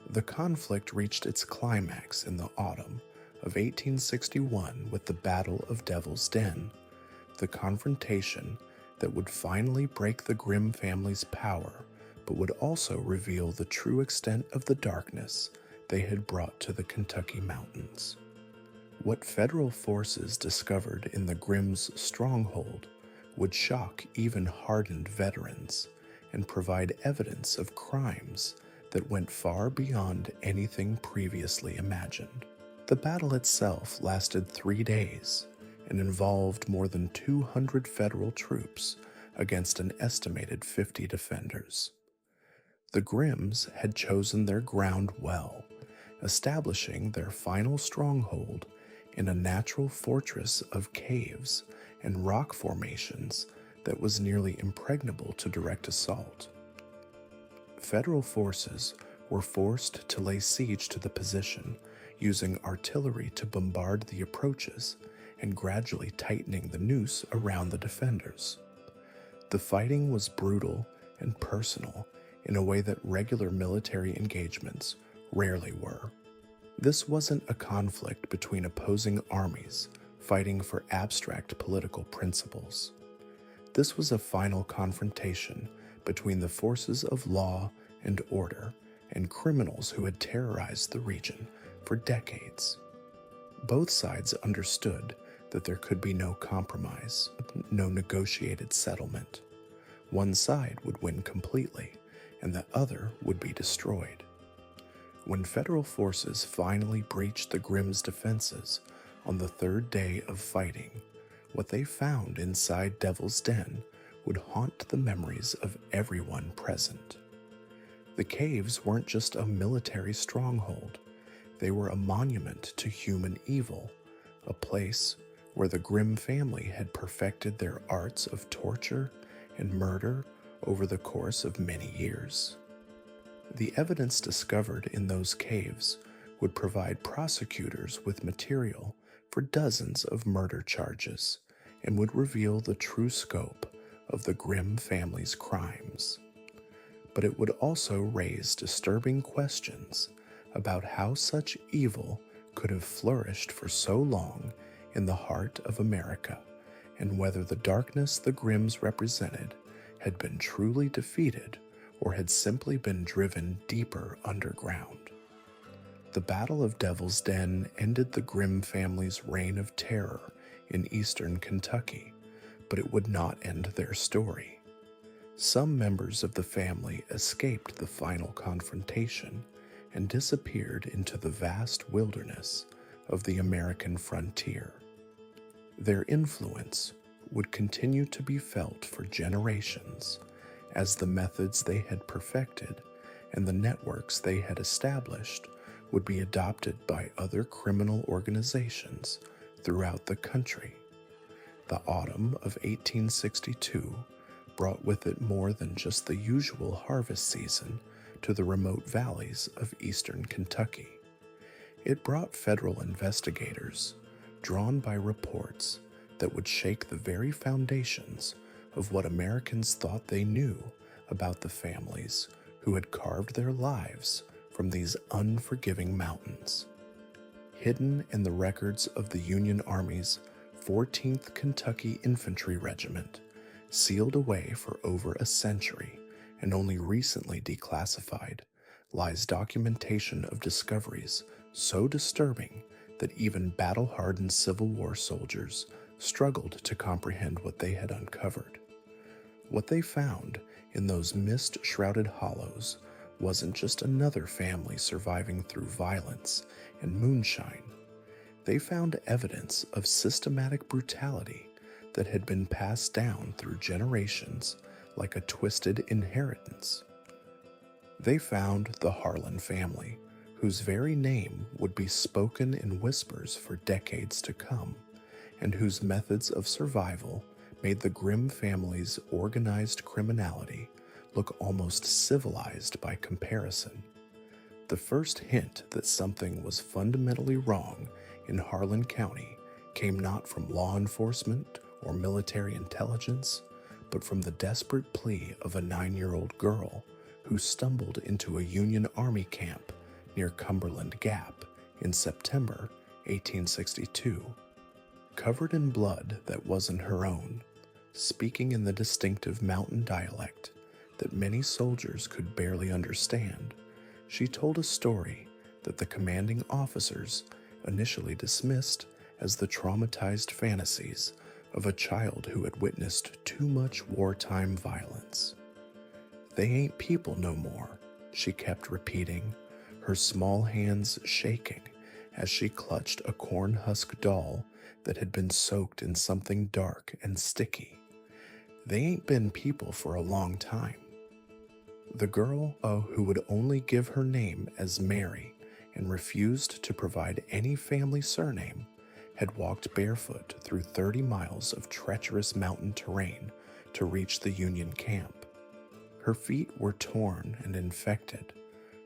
The conflict reached its climax in the autumn of 1861 with the Battle of Devil's Den, the confrontation that would finally break the Grimm family's power, but would also reveal the true extent of the darkness they had brought to the Kentucky mountains. What federal forces discovered in the Grimms' stronghold would shock even hardened veterans and provide evidence of crimes that went far beyond anything previously imagined. The battle itself lasted 3 days and involved more than 200 federal troops against an estimated 50 defenders. The Grimms had chosen their ground well, establishing their final stronghold in a natural fortress of caves and rock formations that was nearly impregnable to direct assault. Federal forces were forced to lay siege to the position, using artillery to bombard the approaches and gradually tightening the noose around the defenders. The fighting was brutal and personal in a way that regular military engagements rarely were. This wasn't a conflict between opposing armies fighting for abstract political principles. This was a final confrontation between the forces of law and order and criminals who had terrorized the region for decades. Both sides understood that there could be no compromise, no negotiated settlement. One side would win completely, and the other would be destroyed. When federal forces finally breached the Grimm's defenses on the third day of fighting, what they found inside Devil's Den would haunt the memories of everyone present. The caves weren't just a military stronghold, they were a monument to human evil, a place where the Grimm family had perfected their arts of torture and murder over the course of many years. The evidence discovered in those caves would provide prosecutors with material for dozens of murder charges and would reveal the true scope of the Grimm family's crimes. But it would also raise disturbing questions about how such evil could have flourished for so long in the heart of America, and whether the darkness the Grimms represented had been truly defeated or had simply been driven deeper underground. The Battle of Devil's Den ended the Grimm family's reign of terror in eastern Kentucky, but it would not end their story. Some members of the family escaped the final confrontation and disappeared into the vast wilderness of the American frontier. Their influence would continue to be felt for generations as the methods they had perfected and the networks they had established would be adopted by other criminal organizations throughout the country. The autumn of 1862 brought with it more than just the usual harvest season to the remote valleys of eastern Kentucky. It brought federal investigators, drawn by reports that would shake the very foundations of what Americans thought they knew about the families who had carved their lives from these unforgiving mountains. Hidden in the records of the Union Army's 14th Kentucky Infantry Regiment, sealed away for over a century and only recently declassified, lies documentation of discoveries so disturbing that even battle-hardened Civil War soldiers struggled to comprehend what they had uncovered. What they found in those mist-shrouded hollows wasn't just another family surviving through violence and moonshine. They found evidence of systematic brutality that had been passed down through generations like a twisted inheritance. They found the Harlan family, whose very name would be spoken in whispers for decades to come, and whose methods of survival made the Grimm family's organized criminality look almost civilized by comparison. The first hint that something was fundamentally wrong in Harlan County came not from law enforcement or military intelligence, but from the desperate plea of a 9-year-old girl who stumbled into a Union Army camp near Cumberland Gap in September 1862. Covered in blood that wasn't her own, speaking in the distinctive mountain dialect that many soldiers could barely understand, she told a story that the commanding officers initially dismissed as the traumatized fantasies of a child who had witnessed too much wartime violence. "They ain't people no more," she kept repeating, her small hands shaking as she clutched a corn husk doll that had been soaked in something dark and sticky. "They ain't been people for a long time." The girl, who would only give her name as Mary and refused to provide any family surname, had walked barefoot through 30 miles of treacherous mountain terrain to reach the Union camp. Her feet were torn and infected,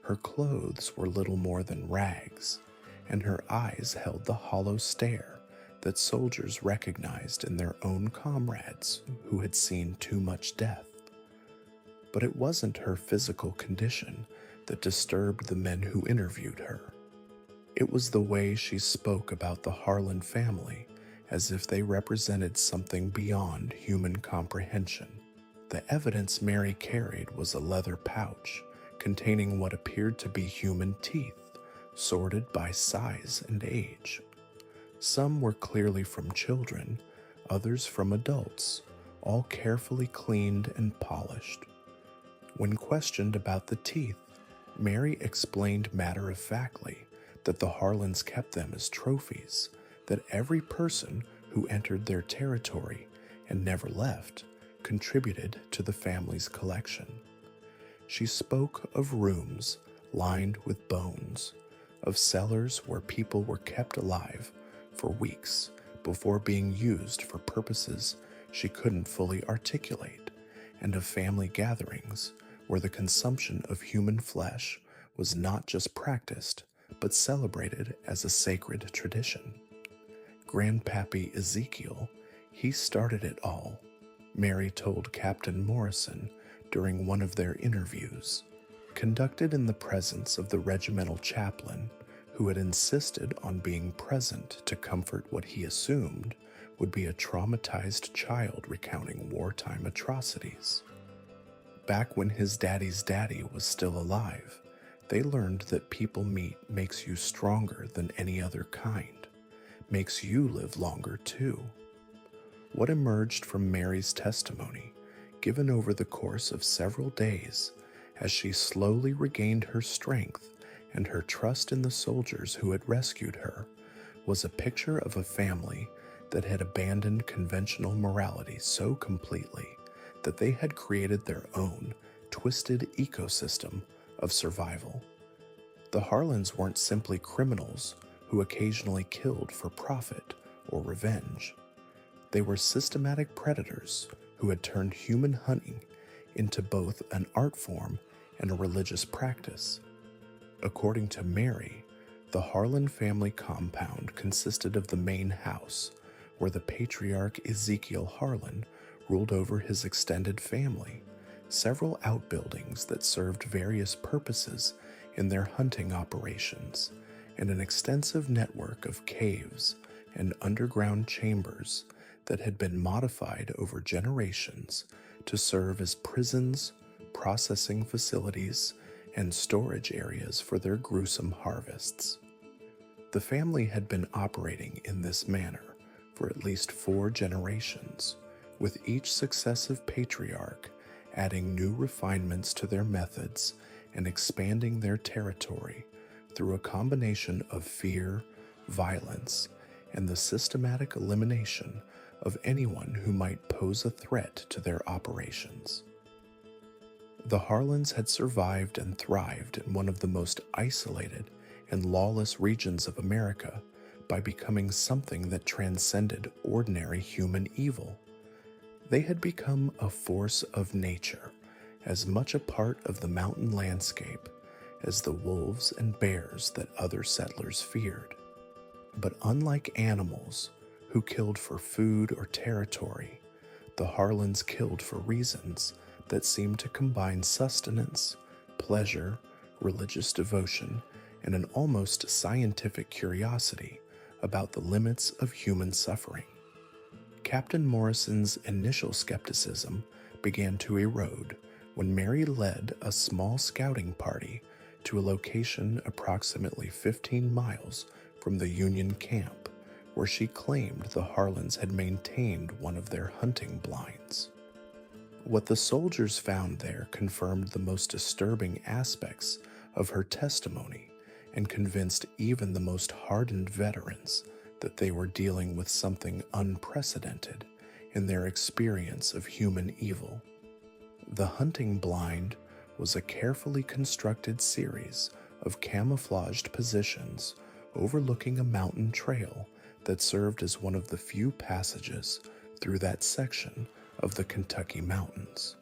her clothes were little more than rags, and her eyes held the hollow stare that soldiers recognized in their own comrades who had seen too much death. But it wasn't her physical condition that disturbed the men who interviewed her. It was the way she spoke about the Harlan family as if they represented something beyond human comprehension. The evidence Mary carried was a leather pouch containing what appeared to be human teeth, sorted by size and age. Some were clearly from children, others from adults, all carefully cleaned and polished. When questioned about the teeth, Mary explained matter-of-factly that the Harlans kept them as trophies, that every person who entered their territory and never left contributed to the family's collection. She spoke of rooms lined with bones, of cellars where people were kept alive for weeks before being used for purposes she couldn't fully articulate, and of family gatherings where the consumption of human flesh was not just practiced, but celebrated as a sacred tradition. Grandpappy Ezekiel, he started it all, Mary told Captain Morrison during one of their interviews, conducted in the presence of the regimental chaplain, who had insisted on being present to comfort what he assumed would be a traumatized child recounting wartime atrocities. Back when his daddy's daddy was still alive, they learned that people meat makes you stronger than any other kind, makes you live longer too. What emerged from Mary's testimony, given over the course of several days, as she slowly regained her strength and her trust in the soldiers who had rescued her, was a picture of a family that had abandoned conventional morality so completely that they had created their own twisted ecosystem of survival. The Harlans weren't simply criminals who occasionally killed for profit or revenge. They were systematic predators who had turned human hunting into both an art form and a religious practice. According to Mary, the Harlan family compound consisted of the main house, where the patriarch Ezekiel Harlan ruled over his extended family, several outbuildings that served various purposes in their hunting operations, and an extensive network of caves and underground chambers that had been modified over generations to serve as prisons, processing facilities, and storage areas for their gruesome harvests. The family had been operating in this manner for at least 4 generations, with each successive patriarch adding new refinements to their methods and expanding their territory through a combination of fear, violence, and the systematic elimination of anyone who might pose a threat to their operations. The Harlans had survived and thrived in one of the most isolated and lawless regions of America by becoming something that transcended ordinary human evil. They had become a force of nature, as much a part of the mountain landscape as the wolves and bears that other settlers feared. But unlike animals who killed for food or territory, the Harlans killed for reasons that seemed to combine sustenance, pleasure, religious devotion, and an almost scientific curiosity about the limits of human suffering. Captain Morrison's initial skepticism began to erode when Mary led a small scouting party to a location approximately 15 miles from the Union camp, where she claimed the Harlans had maintained one of their hunting blinds. What the soldiers found there confirmed the most disturbing aspects of her testimony and convinced even the most hardened veterans that they were dealing with something unprecedented in their experience of human evil. The hunting blind was a carefully constructed series of camouflaged positions overlooking a mountain trail that served as one of the few passages through that section of the Kentucky mountains.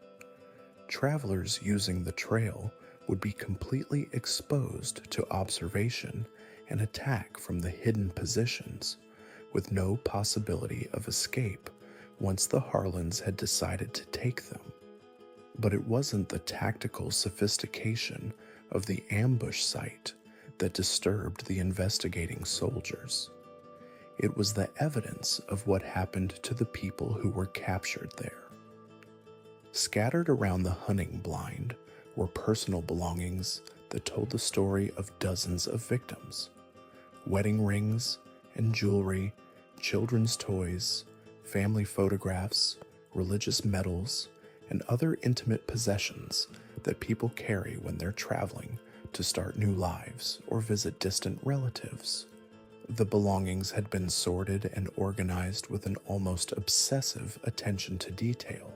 Travelers using the trail would be completely exposed to observation and attack from the hidden positions, with no possibility of escape once the Harlans had decided to take them. But it wasn't the tactical sophistication of the ambush site that disturbed the investigating soldiers. It was the evidence of what happened to the people who were captured there. Scattered around the hunting blind were personal belongings that told the story of dozens of victims. Wedding rings and jewelry, children's toys, family photographs, religious medals, and other intimate possessions that people carry when they're traveling to start new lives or visit distant relatives. The belongings had been sorted and organized with an almost obsessive attention to detail,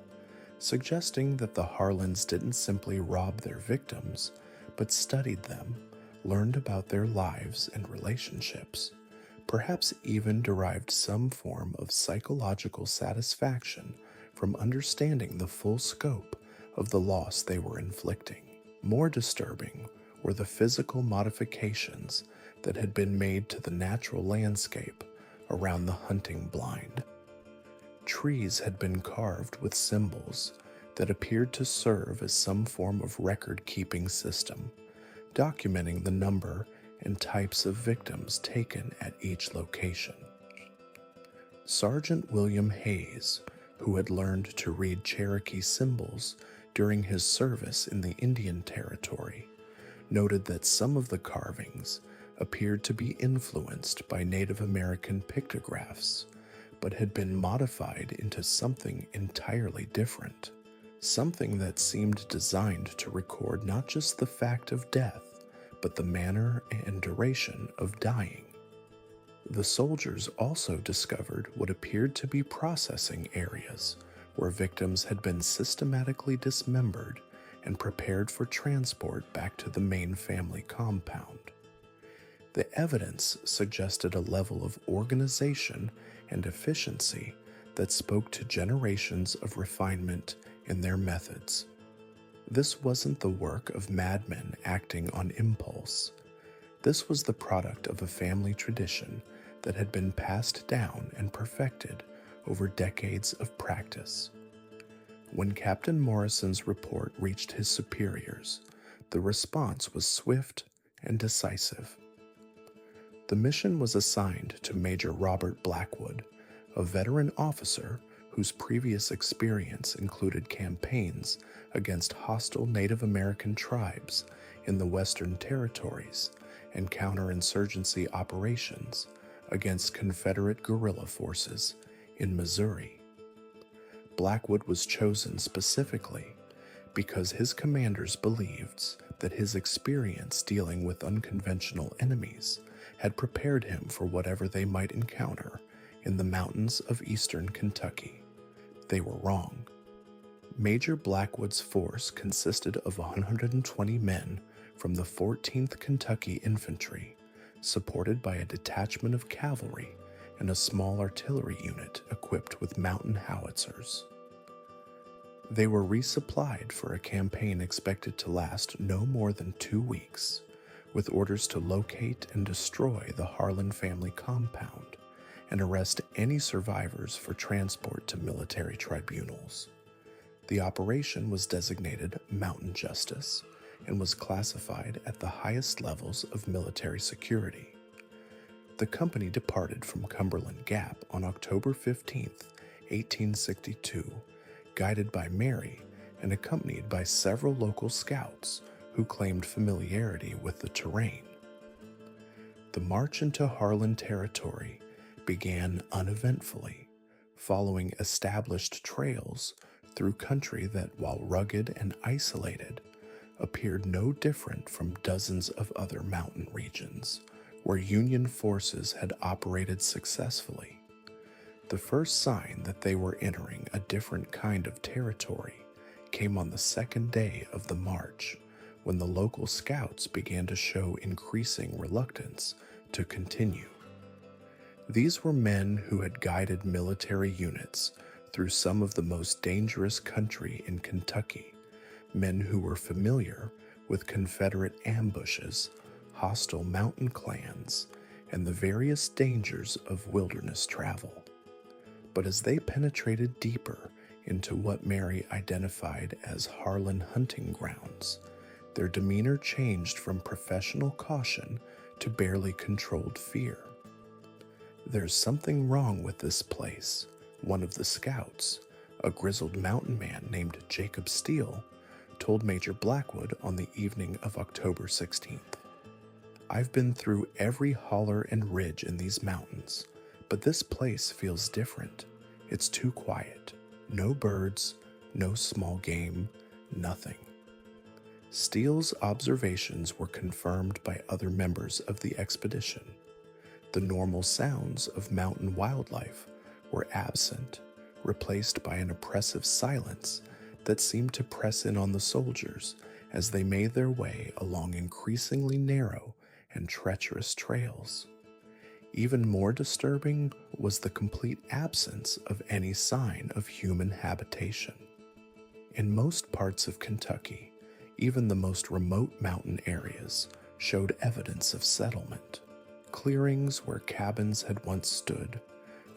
suggesting that the Harlans didn't simply rob their victims, but studied them, learned about their lives and relationships, perhaps even derived some form of psychological satisfaction from understanding the full scope of the loss they were inflicting. More disturbing were the physical modifications that had been made to the natural landscape around the hunting blind. Trees had been carved with symbols that appeared to serve as some form of record-keeping system, documenting the number and types of victims taken at each location. Sergeant William Hayes, who had learned to read Cherokee symbols during his service in the Indian Territory, noted that some of the carvings appeared to be influenced by Native American pictographs, but had been modified into something entirely different, something that seemed designed to record not just the fact of death, but the manner and duration of dying. The soldiers also discovered what appeared to be processing areas where victims had been systematically dismembered and prepared for transport back to the main family compound. The evidence suggested a level of organization and efficiency that spoke to generations of refinement in their methods. This wasn't the work of madmen acting on impulse. This was the product of a family tradition that had been passed down and perfected over decades of practice. When Captain Morrison's report reached his superiors, the response was swift and decisive. The mission was assigned to Major Robert Blackwood, a veteran officer whose previous experience included campaigns against hostile Native American tribes in the Western Territories and counterinsurgency operations against Confederate guerrilla forces in Missouri. Blackwood was chosen specifically because his commanders believed that his experience dealing with unconventional enemies had prepared him for whatever they might encounter in the mountains of eastern Kentucky. They were wrong. Major Blackwood's force consisted of 120 men from the 14th Kentucky Infantry, supported by a detachment of cavalry and a small artillery unit equipped with mountain howitzers. They were resupplied for a campaign expected to last no more than 2 weeks, with orders to locate and destroy the Harlan family compound and arrest any survivors for transport to military tribunals. The operation was designated Mountain Justice and was classified at the highest levels of military security. The company departed from Cumberland Gap on October 15, 1862, guided by Mary and accompanied by several local scouts who claimed familiarity with the terrain. The march into Harlan Territory began uneventfully, following established trails through country that, while rugged and isolated, appeared no different from dozens of other mountain regions where Union forces had operated successfully. The first sign that they were entering a different kind of territory came on the second day of the march, when the local scouts began to show increasing reluctance to continue. These were men who had guided military units through some of the most dangerous country in Kentucky, men who were familiar with Confederate ambushes, hostile mountain clans, and the various dangers of wilderness travel. But as they penetrated deeper into what Mary identified as Harlan hunting grounds, their demeanor changed from professional caution to barely controlled fear. "There's something wrong with this place," one of the scouts, a grizzled mountain man named Jacob Steele, told Major Blackwood on the evening of October 16th. "I've been through every holler and ridge in these mountains, but this place feels different. It's too quiet. No birds, no small game, nothing." Steele's observations were confirmed by other members of the expedition. The normal sounds of mountain wildlife were absent, replaced by an oppressive silence that seemed to press in on the soldiers as they made their way along increasingly narrow and treacherous trails. Even more disturbing was the complete absence of any sign of human habitation. In most parts of Kentucky, even the most remote mountain areas showed evidence of settlement. Clearings where cabins had once stood,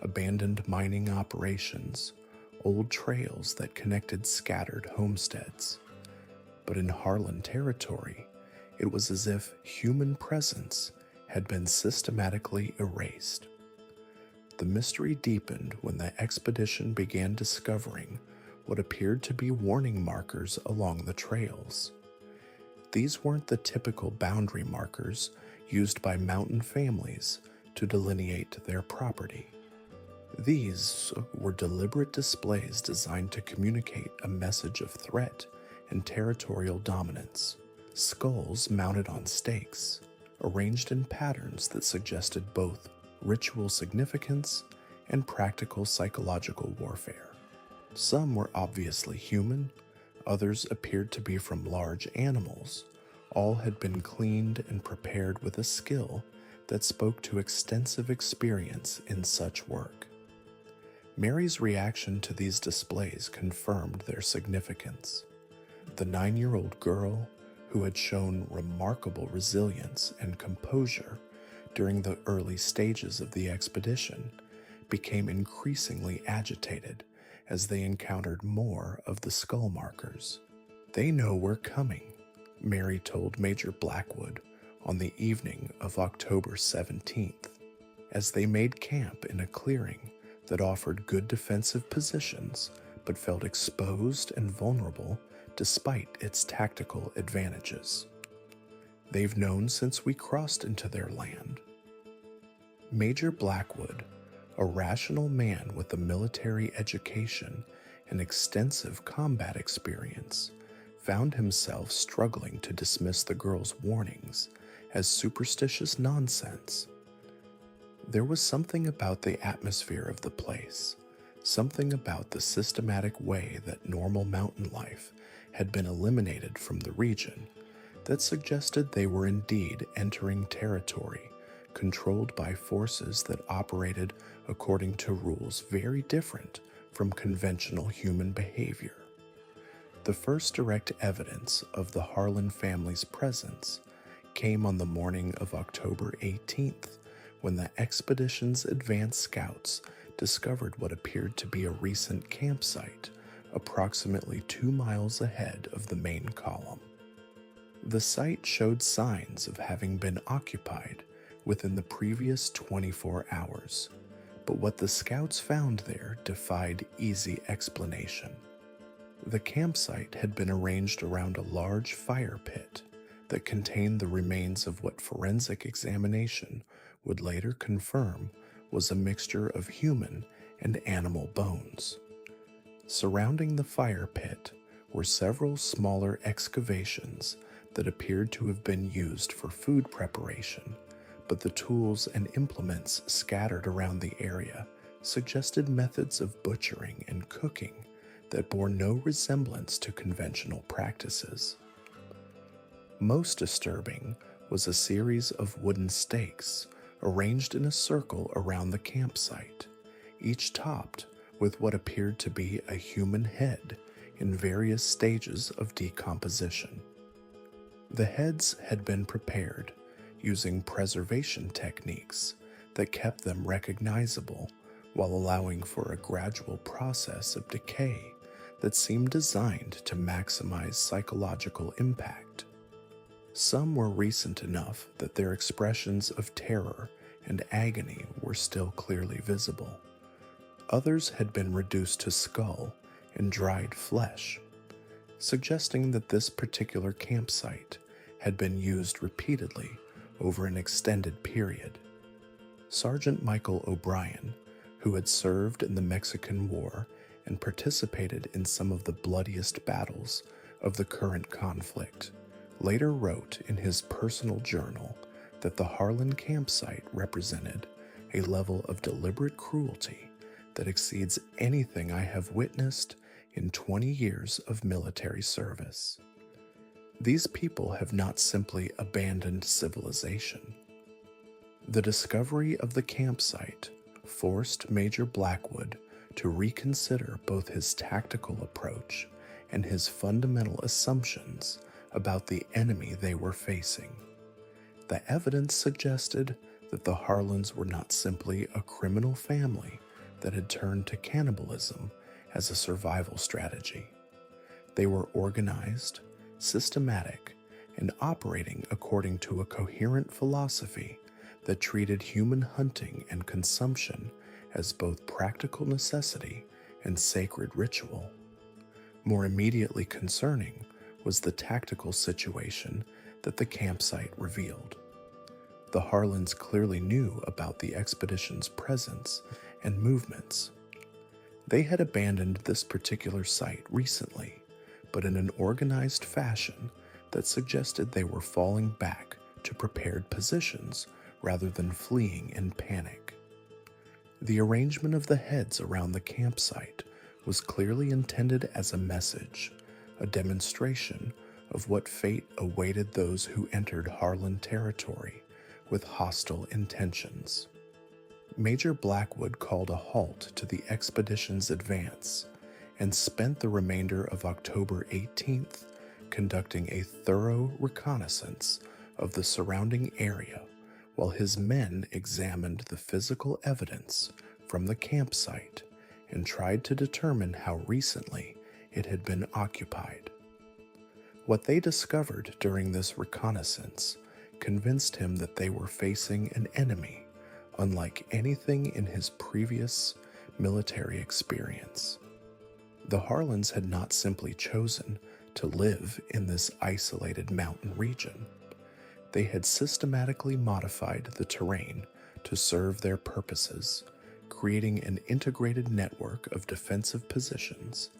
abandoned mining operations, old trails that connected scattered homesteads. But in Harlan Territory, it was as if human presence had been systematically erased. The mystery deepened when the expedition began discovering what appeared to be warning markers along the trails. These weren't the typical boundary markers used by mountain families to delineate their property. These were deliberate displays designed to communicate a message of threat and territorial dominance. Skulls mounted on stakes, arranged in patterns that suggested both ritual significance and practical psychological warfare. Some were obviously human, others appeared to be from large animals. All had been cleaned and prepared with a skill that spoke to extensive experience in such work. Mary's reaction to these displays confirmed their significance. The 9-year-old girl, who had shown remarkable resilience and composure during the early stages of the expedition, became increasingly agitated as they encountered more of the skull markers. "They know we're coming," Mary told Major Blackwood on the evening of October 17th, as they made camp in a clearing that offered good defensive positions but felt exposed and vulnerable despite its tactical advantages. "They've known since we crossed into their land." Major Blackwood, a rational man with a military education and extensive combat experience, found himself struggling to dismiss the girl's warnings as superstitious nonsense. There was something about the atmosphere of the place, something about the systematic way that normal mountain life had been eliminated from the region, that suggested they were indeed entering territory controlled by forces that operated according to rules very different from conventional human behavior. The first direct evidence of the Harlan family's presence came on the morning of October 18th, when the expedition's advance scouts discovered what appeared to be a recent campsite approximately 2 miles ahead of the main column. The site showed signs of having been occupied within the previous 24 hours, but what the scouts found there defied easy explanation. The campsite had been arranged around a large fire pit that contained the remains of what forensic examination would later confirm was a mixture of human and animal bones. Surrounding the fire pit were several smaller excavations that appeared to have been used for food preparation, but the tools and implements scattered around the area suggested methods of butchering and cooking that bore no resemblance to conventional practices. Most disturbing was a series of wooden stakes arranged in a circle around the campsite, each topped with what appeared to be a human head in various stages of decomposition. The heads had been prepared using preservation techniques that kept them recognizable while allowing for a gradual process of decay that seemed designed to maximize psychological impact. Some were recent enough that their expressions of terror and agony were still clearly visible. Others had been reduced to skull and dried flesh. suggesting that this particular campsite had been used repeatedly over an extended period. Sergeant Michael O'Brien, who had served in the Mexican War and participated in some of the bloodiest battles of the current conflict, later wrote in his personal journal that the Harlan campsite represented a level of deliberate cruelty that exceeds anything I have witnessed in 20 years of military service. These people have not simply abandoned civilization. The discovery of the campsite forced Major Blackwood to reconsider both his tactical approach and his fundamental assumptions about the enemy they were facing. The evidence suggested that the Harlans were not simply a criminal family that had turned to cannibalism as a survival strategy. They were organized, systematic, and operating according to a coherent philosophy that treated human hunting and consumption as both practical necessity and sacred ritual. More immediately concerning was the tactical situation that the campsite revealed. The Harlans clearly knew about the expedition's presence and movements. They had abandoned this particular site recently, but in an organized fashion that suggested they were falling back to prepared positions rather than fleeing in panic. The arrangement of the heads around the campsite was clearly intended as a message, a demonstration of what fate awaited those who entered Harlan territory with hostile intentions. Major Blackwood called a halt to the expedition's advance and spent the remainder of October 18th conducting a thorough reconnaissance of the surrounding area while his men examined the physical evidence from the campsite and tried to determine how recently it had been occupied. What they discovered during this reconnaissance convinced him that they were facing an enemy unlike anything in his previous military experience. The Harlans had not simply chosen to live in this isolated mountain region. They had systematically modified the terrain to serve their purposes, creating an integrated network of defensive positions,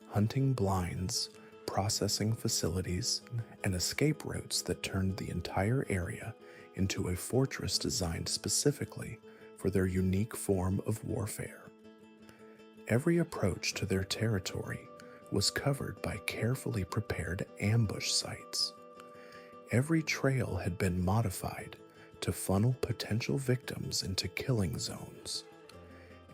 hunting blinds, processing facilities, and escape routes that turned the entire area into a fortress designed specifically for their unique form of warfare. Every approach to their territory was covered by carefully prepared ambush sites. Every trail had been modified to funnel potential victims into killing zones.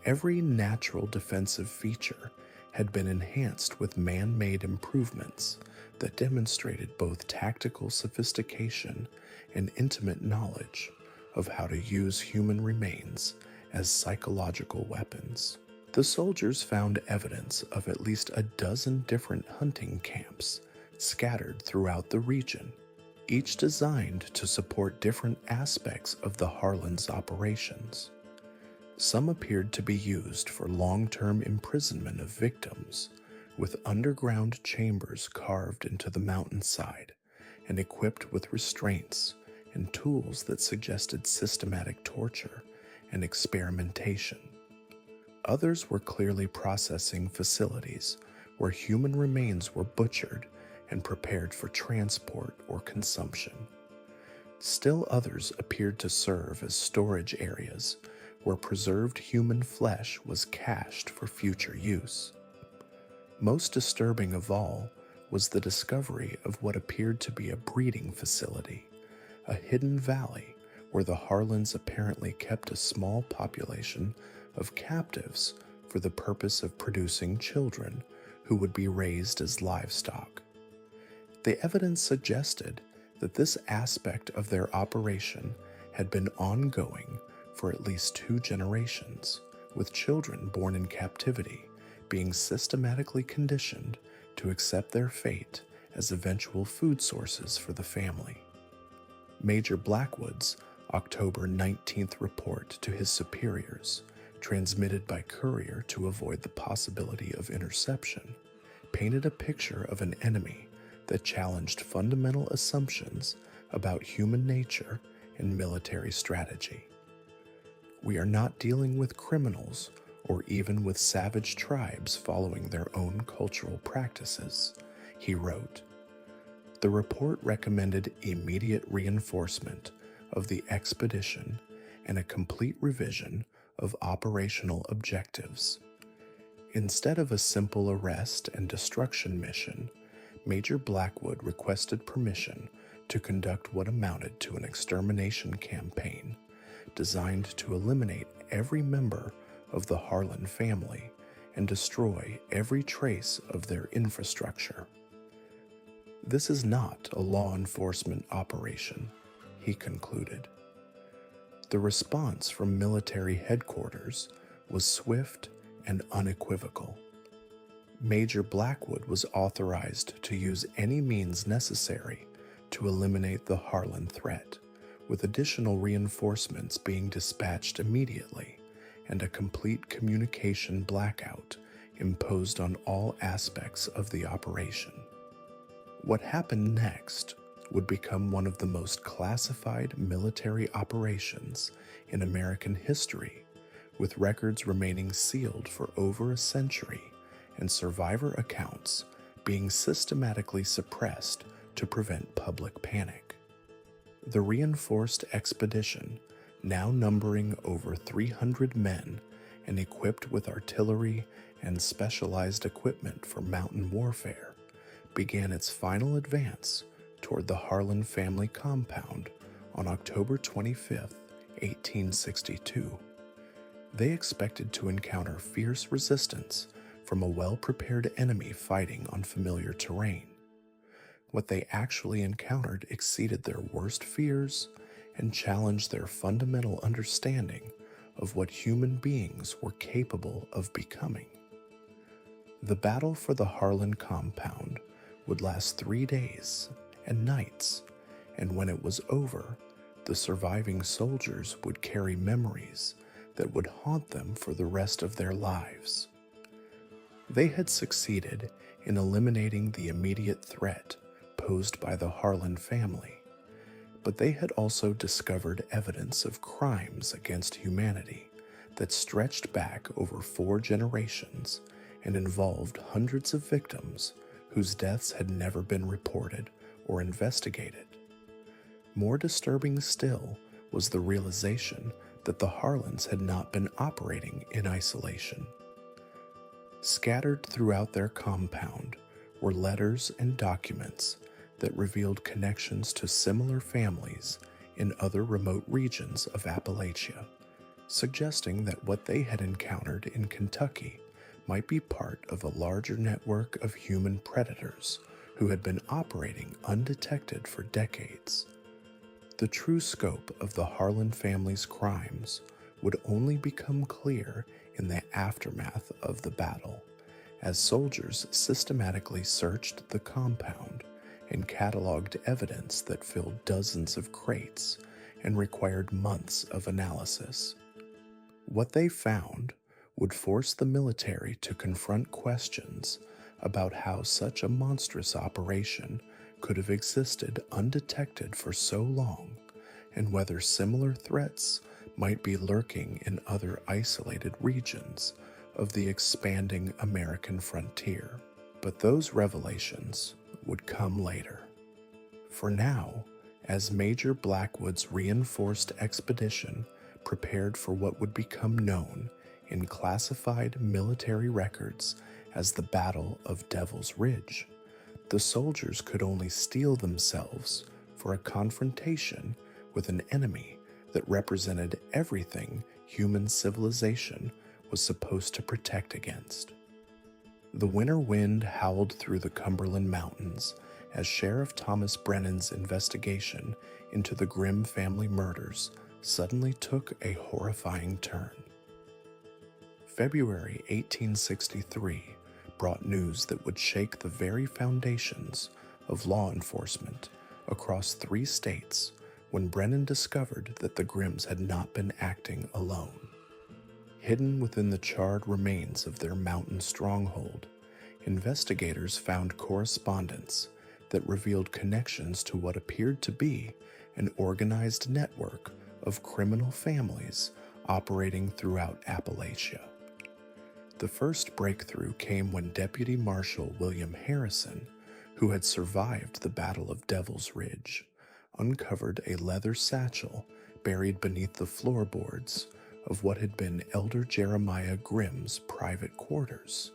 Every natural defensive feature had been enhanced with man-made improvements that demonstrated both tactical sophistication and intimate knowledge of how to use human remains as psychological weapons. The soldiers found evidence of at least a dozen different hunting camps scattered throughout the region, each designed to support different aspects of the Harlan's operations. Some appeared to be used for long-term imprisonment of victims, with underground chambers carved into the mountainside and equipped with restraints and tools that suggested systematic torture and experimentation. Others were clearly processing facilities where human remains were butchered and prepared for transport or consumption. Still others appeared to serve as storage areas where preserved human flesh was cached for future use. Most disturbing of all was the discovery of what appeared to be a breeding facility, a hidden valley where the Harlans apparently kept a small population of captives for the purpose of producing children who would be raised as livestock. The evidence suggested that this aspect of their operation had been ongoing for at least 2 generations, with children born in captivity being systematically conditioned to accept their fate as eventual food sources for the family. Major Blackwood's October 19th report to his superiors, transmitted by courier to avoid the possibility of interception, painted a picture of an enemy that challenged fundamental assumptions about human nature and military strategy. We are not dealing with criminals or even with savage tribes following their own cultural practices, he wrote. The report recommended immediate reinforcement of the expedition and a complete revision of operational objectives. Instead of a simple arrest and destruction mission, Major Blackwood requested permission to conduct what amounted to an extermination campaign designed to eliminate every member of the Harlan family and destroy every trace of their infrastructure. This is not a law enforcement operation, he concluded. The response from military headquarters was swift and unequivocal. Major Blackwood was authorized to use any means necessary to eliminate the Harlan threat, with additional reinforcements being dispatched immediately and a complete communication blackout imposed on all aspects of the operation. What happened next would become one of the most classified military operations in American history, with records remaining sealed for over a century and survivor accounts being systematically suppressed to prevent public panic. The reinforced expedition, now numbering over 300 men and equipped with artillery and specialized equipment for mountain warfare, began its final advance toward the Harlan family compound on October 25, 1862. They expected to encounter fierce resistance from a well-prepared enemy fighting on familiar terrain. What they actually encountered exceeded their worst fears and challenged their fundamental understanding of what human beings were capable of becoming. The battle for the Harlan compound would last 3 days and nights, and when it was over, the surviving soldiers would carry memories that would haunt them for the rest of their lives. They had succeeded in eliminating the immediate threat posed by the Harlan family, but they had also discovered evidence of crimes against humanity that stretched back over 4 generations and involved hundreds of victims whose deaths had never been reported or investigated. More disturbing still was the realization that the Harlans had not been operating in isolation. Scattered throughout their compound were letters and documents that revealed connections to similar families in other remote regions of Appalachia, suggesting that what they had encountered in Kentucky might be part of a larger network of human predators who had been operating undetected for decades. The true scope of the Harlan family's crimes would only become clear in the aftermath of the battle, as soldiers systematically searched the compound and cataloged evidence that filled dozens of crates and required months of analysis. What they found would force the military to confront questions about how such a monstrous operation could have existed undetected for so long, and whether similar threats might be lurking in other isolated regions of the expanding American frontier. But those revelations would come later. For now, as Major Blackwood's reinforced expedition prepared for what would become known in classified military records as the Battle of Devil's Ridge, the soldiers could only steel themselves for a confrontation with an enemy that represented everything human civilization was supposed to protect against. The winter wind howled through the Cumberland Mountains as Sheriff Thomas Brennan's investigation into the Grimm family murders suddenly took a horrifying turn. February 1863 brought news that would shake the very foundations of law enforcement across 3 states when Brennan discovered that the Grimms had not been acting alone. Hidden within the charred remains of their mountain stronghold, investigators found correspondence that revealed connections to what appeared to be an organized network of criminal families operating throughout Appalachia. The first breakthrough came when Deputy Marshal William Harrison, who had survived the Battle of Devil's Ridge, uncovered a leather satchel buried beneath the floorboards of what had been Elder Jeremiah Grimm's private quarters.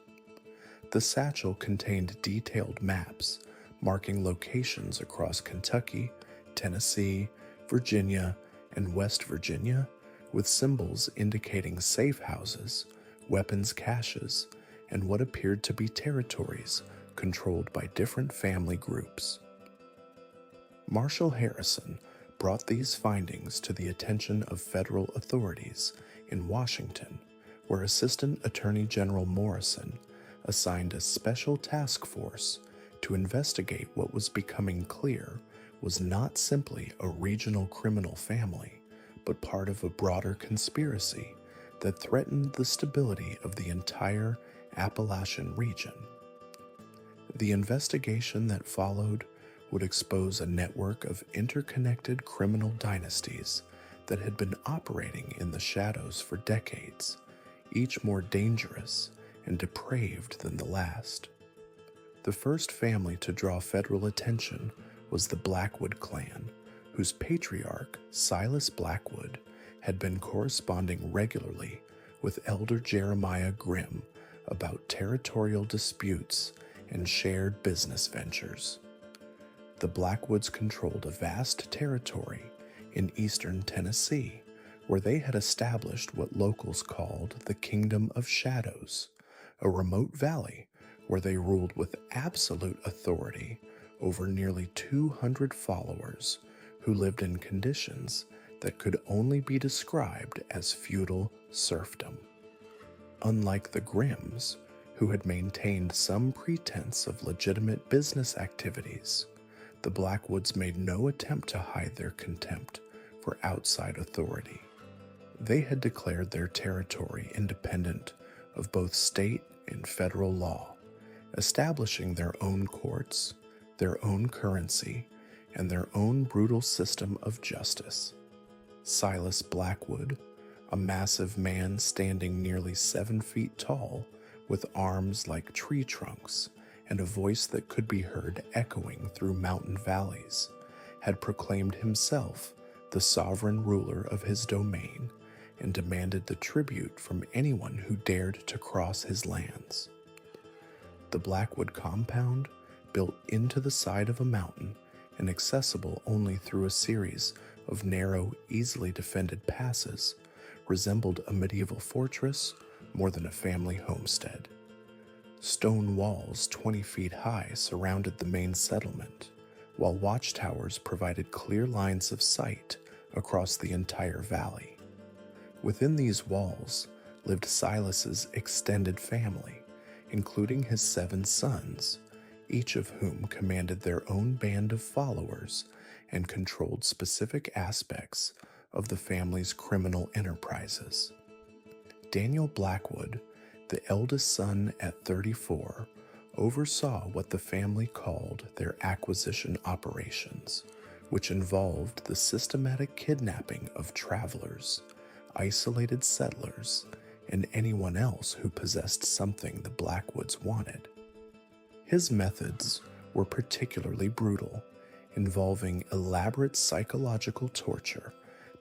The satchel contained detailed maps marking locations across Kentucky, Tennessee, Virginia, and West Virginia, with symbols indicating safe houses, weapons caches, and what appeared to be territories controlled by different family groups. Marshal Harrison brought these findings to the attention of federal authorities in Washington, where Assistant Attorney General Morrison assigned a special task force to investigate what was becoming clear was not simply a regional criminal family, but part of a broader conspiracy that threatened the stability of the entire Appalachian region. The investigation that followed would expose a network of interconnected criminal dynasties that had been operating in the shadows for decades, each more dangerous and depraved than the last. The first family to draw federal attention was the Blackwood clan, whose patriarch, Silas Blackwood, had been corresponding regularly with Elder Jeremiah Grimm about territorial disputes and shared business ventures. The Blackwoods controlled a vast territory in eastern Tennessee, where they had established what locals called the Kingdom of Shadows, a remote valley where they ruled with absolute authority over nearly 200 followers who lived in conditions that could only be described as feudal serfdom. Unlike the Grimms, who had maintained some pretense of legitimate business activities, the Blackwoods made no attempt to hide their contempt for outside authority. They had declared their territory independent of both state and federal law, establishing their own courts, their own currency, and their own brutal system of justice. Silas Blackwood, a massive man standing nearly 7 feet tall, with arms like tree trunks and a voice that could be heard echoing through mountain valleys, had proclaimed himself the sovereign ruler of his domain and demanded the tribute from anyone who dared to cross his lands. The Blackwood compound, built into the side of a mountain and accessible only through a series of narrow, easily defended passes, resembled a medieval fortress more than a family homestead. Stone walls 20 feet high surrounded the main settlement, while watchtowers provided clear lines of sight across the entire valley. Within these walls lived Silas's extended family, including his 7 sons, each of whom commanded their own band of followers and controlled specific aspects of the family's criminal enterprises. Daniel Blackwood, the eldest son at 34, oversaw what the family called their acquisition operations, which involved the systematic kidnapping of travelers, isolated settlers, and anyone else who possessed something the Blackwoods wanted. His methods were particularly brutal, involving elaborate psychological torture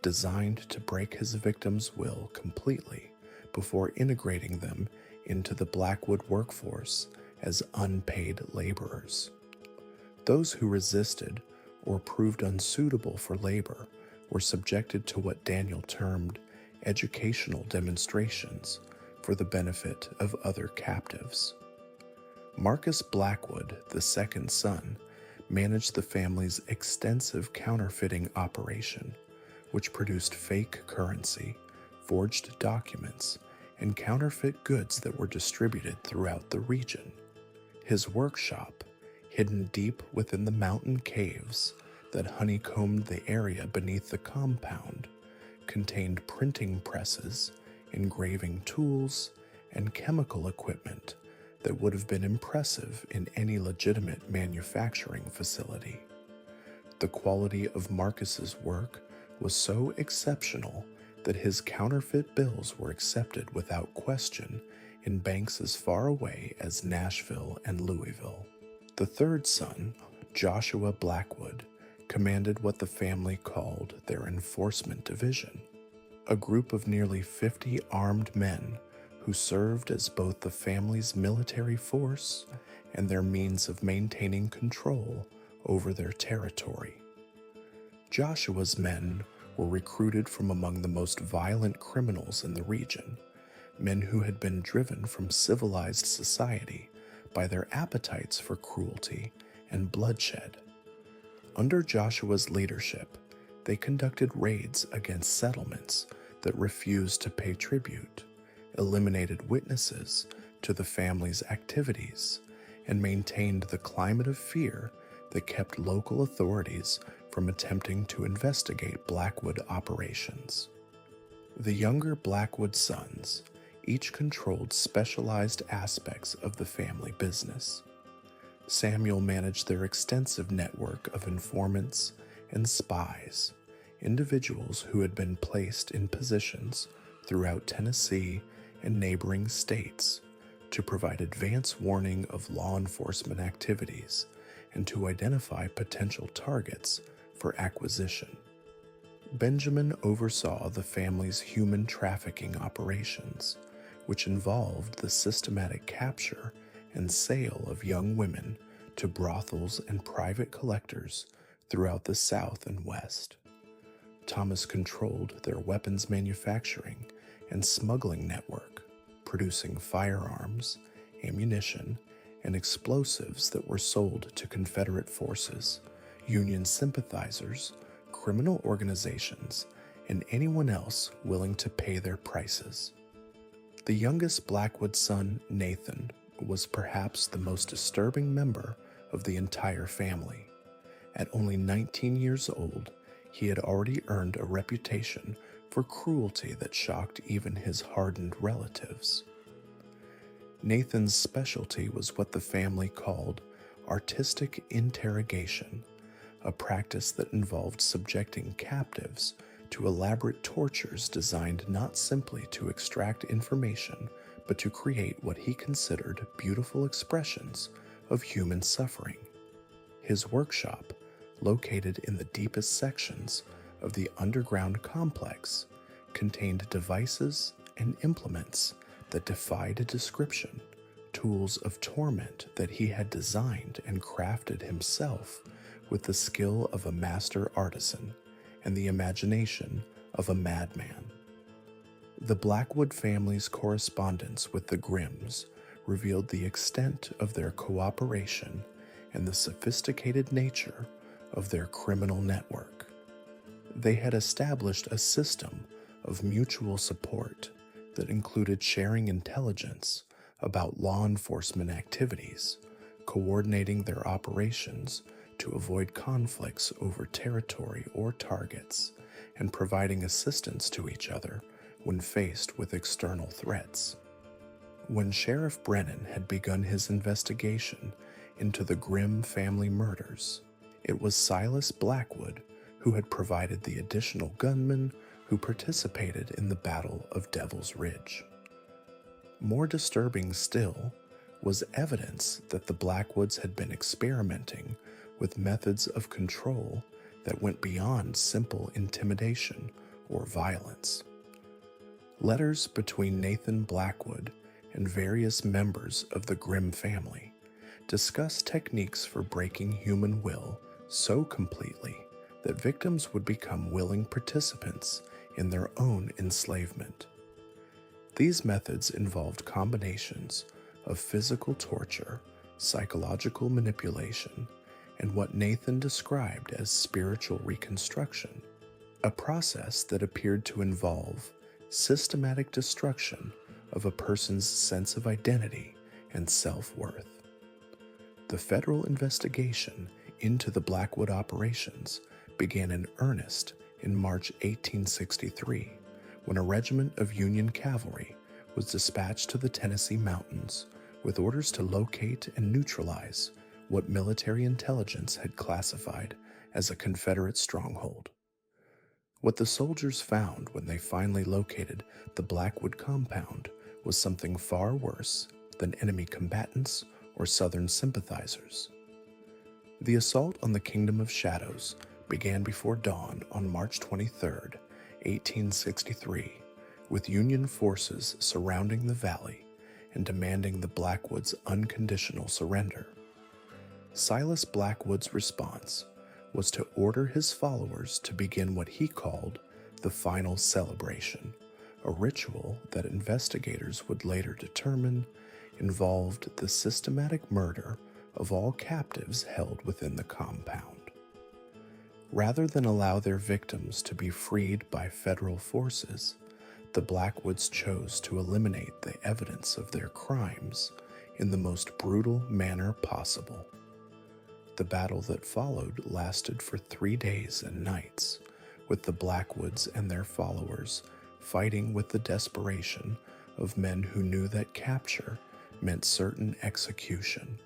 designed to break his victims' will completely before integrating them into the Blackwood workforce as unpaid laborers. Those who resisted or proved unsuitable for labor were subjected to what Daniel termed educational demonstrations for the benefit of other captives. Marcus Blackwood, the second son, managed the family's extensive counterfeiting operation, which produced fake currency, forged documents, and counterfeit goods that were distributed throughout the region. His workshop, hidden deep within the mountain caves that honeycombed the area beneath the compound, contained printing presses, engraving tools, and chemical equipment that would have been impressive in any legitimate manufacturing facility. The quality of Marcus's work was so exceptional that his counterfeit bills were accepted without question in banks as far away as Nashville and Louisville. The third son, Joshua Blackwood, commanded what the family called their enforcement division, a group of nearly 50 armed men who served as both the family's military force and their means of maintaining control over their territory. Joshua's men were recruited from among the most violent criminals in the region, men who had been driven from civilized society by their appetites for cruelty and bloodshed. Under Joshua's leadership, they conducted raids against settlements that refused to pay tribute, eliminated witnesses to the family's activities, and maintained the climate of fear that kept local authorities from attempting to investigate Blackwood operations. The younger Blackwood sons each controlled specialized aspects of the family business. Samuel managed their extensive network of informants and spies, individuals who had been placed in positions throughout Tennessee and neighboring states to provide advance warning of law enforcement activities and to identify potential targets for acquisition. Benjamin oversaw the family's human trafficking operations, which involved the systematic capture and sale of young women to brothels and private collectors throughout the South and West. Thomas controlled their weapons manufacturing and smuggling network, producing firearms, ammunition, and explosives that were sold to Confederate forces, Union sympathizers, criminal organizations, and anyone else willing to pay their prices. The youngest Blackwood son, Nathan, was perhaps the most disturbing member of the entire family. At only 19 years old, he had already earned a reputation for cruelty that shocked even his hardened relatives. Nathan's specialty was what the family called artistic interrogation, a practice that involved subjecting captives to elaborate tortures designed not simply to extract information, but to create what he considered beautiful expressions of human suffering. His workshop, located in the deepest sections of the underground complex, contained devices and implements that defied description, tools of torment that he had designed and crafted himself with the skill of a master artisan and the imagination of a madman. The Blackwood family's correspondence with the Grimms revealed the extent of their cooperation and the sophisticated nature of their criminal network. They had established a system of mutual support that included sharing intelligence about law enforcement activities, coordinating their operations to avoid conflicts over territory or targets, and providing assistance to each other when faced with external threats. When Sheriff Brennan had begun his investigation into the Grimm family murders, it was Silas Blackwood who had provided the additional gunmen who participated in the Battle of Devil's Ridge. More disturbing still was evidence that the Blackwoods had been experimenting with methods of control that went beyond simple intimidation or violence. Letters between Nathan Blackwood and various members of the Grimm family discuss techniques for breaking human will so completely that victims would become willing participants in their own enslavement. These methods involved combinations of physical torture, psychological manipulation, and what Nathan described as spiritual reconstruction, a process that appeared to involve systematic destruction of a person's sense of identity and self-worth. The federal investigation into the Blackwood operations began in earnest in March 1863, when a regiment of Union cavalry was dispatched to the Tennessee mountains with orders to locate and neutralize what military intelligence had classified as a Confederate stronghold. What the soldiers found when they finally located the Blackwood compound was something far worse than enemy combatants or Southern sympathizers. The assault on the Kingdom of Shadows began before dawn on March 23, 1863, with Union forces surrounding the valley and demanding the Blackwoods' unconditional surrender. Silas Blackwood's response was to order his followers to begin what he called the final celebration, a ritual that investigators would later determine involved the systematic murder of all captives held within the compound. Rather than allow their victims to be freed by federal forces, the Blackwoods chose to eliminate the evidence of their crimes in the most brutal manner possible. The battle that followed lasted for 3 days and nights, with the Blackwoods and their followers fighting with the desperation of men who knew that capture meant certain execution.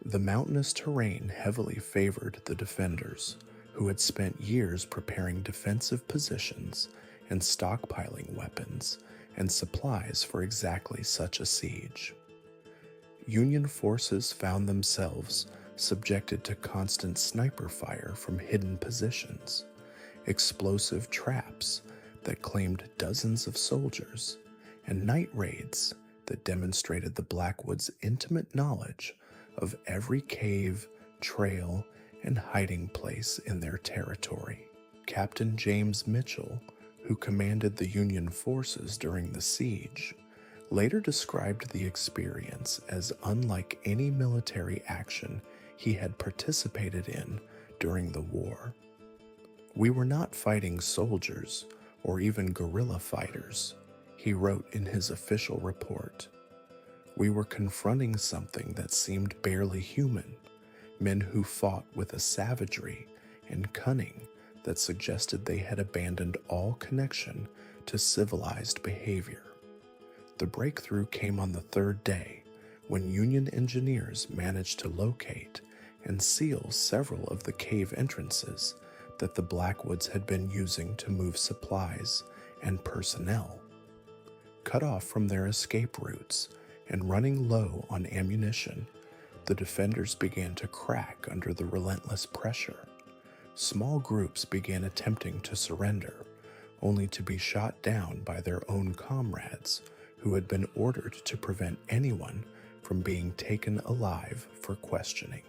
The mountainous terrain heavily favored the defenders, who had spent years preparing defensive positions and stockpiling weapons and supplies for exactly such a siege. Union forces found themselves subjected to constant sniper fire from hidden positions, explosive traps that claimed dozens of soldiers, and night raids that demonstrated the Blackwoods' intimate knowledge of every cave, trail, and hiding place in their territory. Captain James Mitchell, who commanded the Union forces during the siege, later described the experience as unlike any military action he had participated in during the war. "We were not fighting soldiers or even guerrilla fighters," he wrote in his official report. "We were confronting something that seemed barely human, men who fought with a savagery and cunning that suggested they had abandoned all connection to civilized behavior." The breakthrough came on the 3rd day, when Union engineers managed to locate and seal several of the cave entrances that the Blackwoods had been using to move supplies and personnel. Cut off from their escape routes and running low on ammunition, the defenders began to crack under the relentless pressure. Small groups began attempting to surrender, only to be shot down by their own comrades, who had been ordered to prevent anyone from being taken alive for questioning.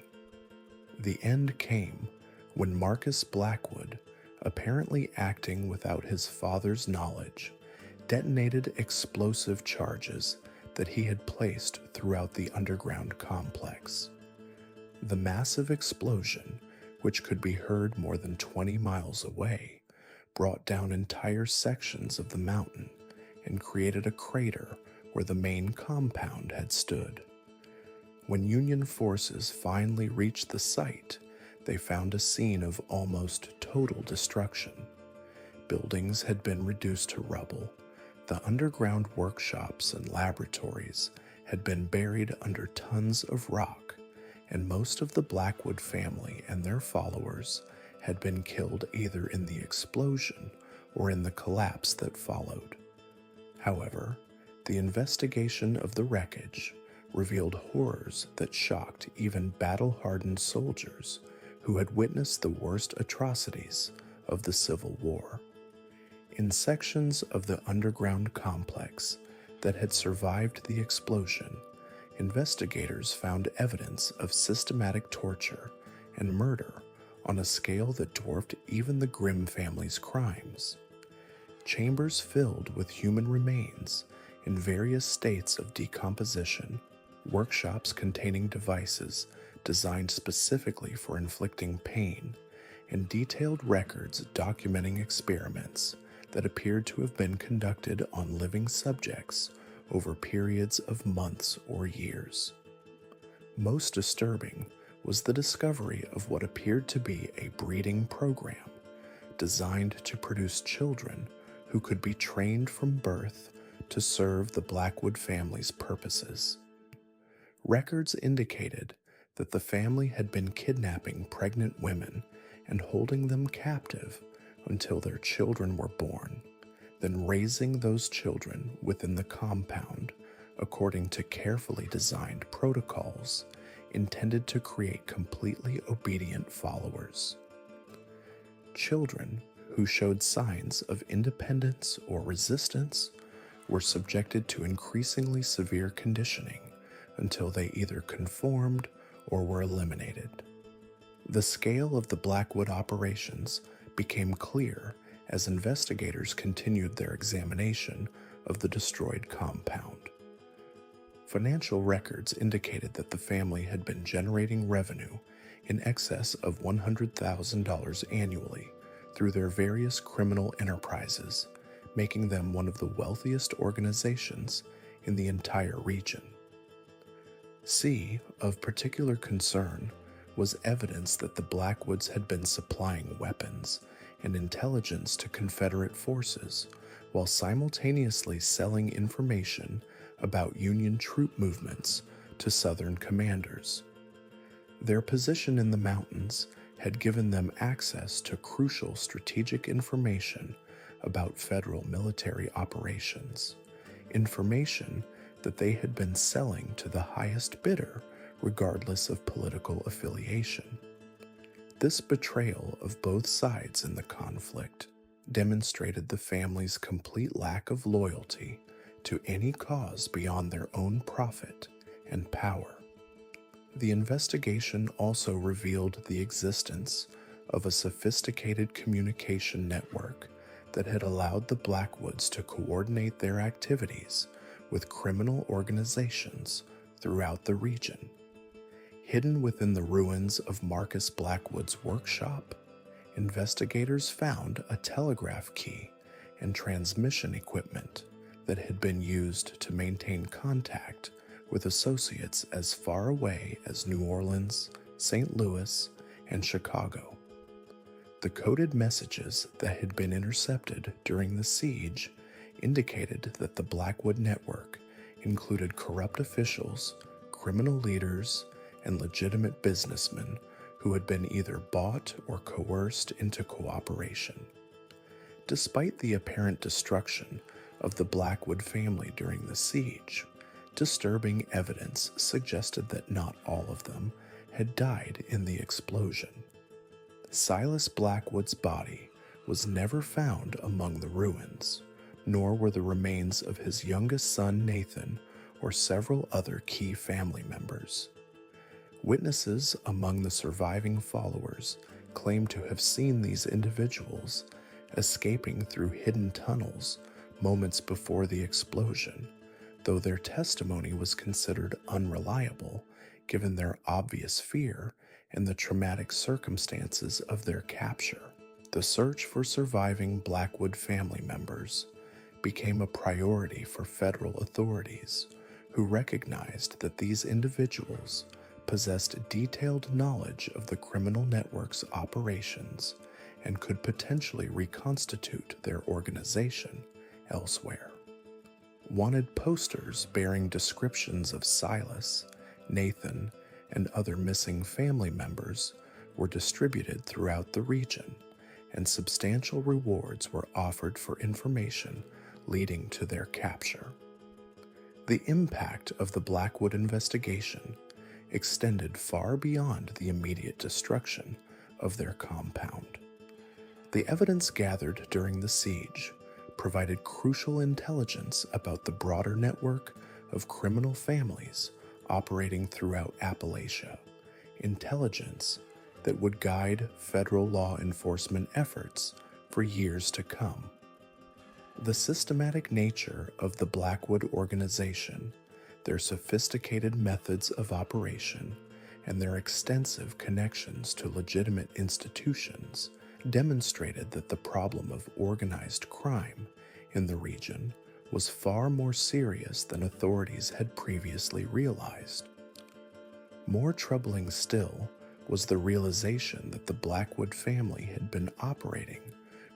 The end came when Marcus Blackwood, apparently acting without his father's knowledge, detonated explosive charges that he had placed throughout the underground complex. The massive explosion, which could be heard more than 20 miles away, brought down entire sections of the mountain and created a crater where the main compound had stood. When Union forces finally reached the site, they found a scene of almost total destruction. Buildings had been reduced to rubble. The underground workshops and laboratories had been buried under tons of rock, and most of the Blackwood family and their followers had been killed either in the explosion or in the collapse that followed. However, the investigation of the wreckage revealed horrors that shocked even battle-hardened soldiers who had witnessed the worst atrocities of the Civil War. In sections of the underground complex that had survived the explosion, investigators found evidence of systematic torture and murder on a scale that dwarfed even the Grimm family's crimes. Chambers filled with human remains in various states of decomposition, workshops containing devices designed specifically for inflicting pain, and detailed records documenting experiments that appeared to have been conducted on living subjects over periods of months or years. Most disturbing was the discovery of what appeared to be a breeding program designed to produce children who could be trained from birth to serve the Blackwood family's purposes. Records indicated that the family had been kidnapping pregnant women and holding them captive until their children were born, then raising those children within the compound according to carefully designed protocols intended to create completely obedient followers. Children who showed signs of independence or resistance were subjected to increasingly severe conditioning until they either conformed or were eliminated. The scale of the Blackwood operations became clear as investigators continued their examination of the destroyed compound. Financial records indicated that the family had been generating revenue in excess of $100,000 annually through their various criminal enterprises, making them one of the wealthiest organizations in the entire region. Of particular concern was evidence that the Blackwoods had been supplying weapons and intelligence to Confederate forces while simultaneously selling information about Union troop movements to Southern commanders. Their position in the mountains had given them access to crucial strategic information about federal military operations, information that they had been selling to the highest bidder regardless of political affiliation. This betrayal of both sides in the conflict demonstrated the family's complete lack of loyalty to any cause beyond their own profit and power. The investigation also revealed the existence of a sophisticated communication network that had allowed the Blackwoods to coordinate their activities with criminal organizations throughout the region. Hidden within the ruins of Marcus Blackwood's workshop, investigators found a telegraph key and transmission equipment that had been used to maintain contact with associates as far away as New Orleans, St. Louis, and Chicago. The coded messages that had been intercepted during the siege indicated that the Blackwood network included corrupt officials, criminal leaders, and legitimate businessmen who had been either bought or coerced into cooperation. Despite the apparent destruction of the Blackwood family during the siege, disturbing evidence suggested that not all of them had died in the explosion. Silas Blackwood's body was never found among the ruins, nor were the remains of his youngest son Nathan or several other key family members. Witnesses among the surviving followers claim to have seen these individuals escaping through hidden tunnels moments before the explosion, though their testimony was considered unreliable given their obvious fear and the traumatic circumstances of their capture. The search for surviving Blackwood family members became a priority for federal authorities, who recognized that these individuals possessed detailed knowledge of the criminal network's operations and could potentially reconstitute their organization elsewhere. Wanted posters bearing descriptions of Silas, Nathan, and other missing family members were distributed throughout the region, and substantial rewards were offered for information leading to their capture. The impact of the Blackwood investigation extended far beyond the immediate destruction of their compound. The evidence gathered during the siege provided crucial intelligence about the broader network of criminal families operating throughout Appalachia, intelligence that would guide federal law enforcement efforts for years to come. The systematic nature of the Blackwood organization, their sophisticated methods of operation, and their extensive connections to legitimate institutions demonstrated that the problem of organized crime in the region was far more serious than authorities had previously realized. More troubling still was the realization that the Blackwood family had been operating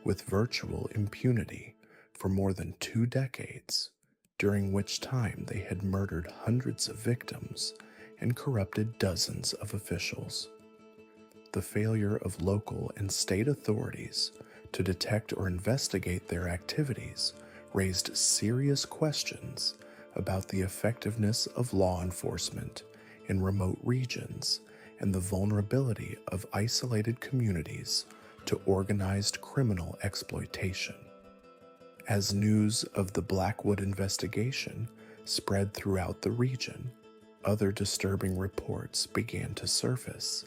with virtual impunity for more than 2 decades, during which time they had murdered hundreds of victims and corrupted dozens of officials. The failure of local and state authorities to detect or investigate their activities raised serious questions about the effectiveness of law enforcement in remote regions and the vulnerability of isolated communities to organized criminal exploitation. As news of the Blackwood investigation spread throughout the region, other disturbing reports began to surface.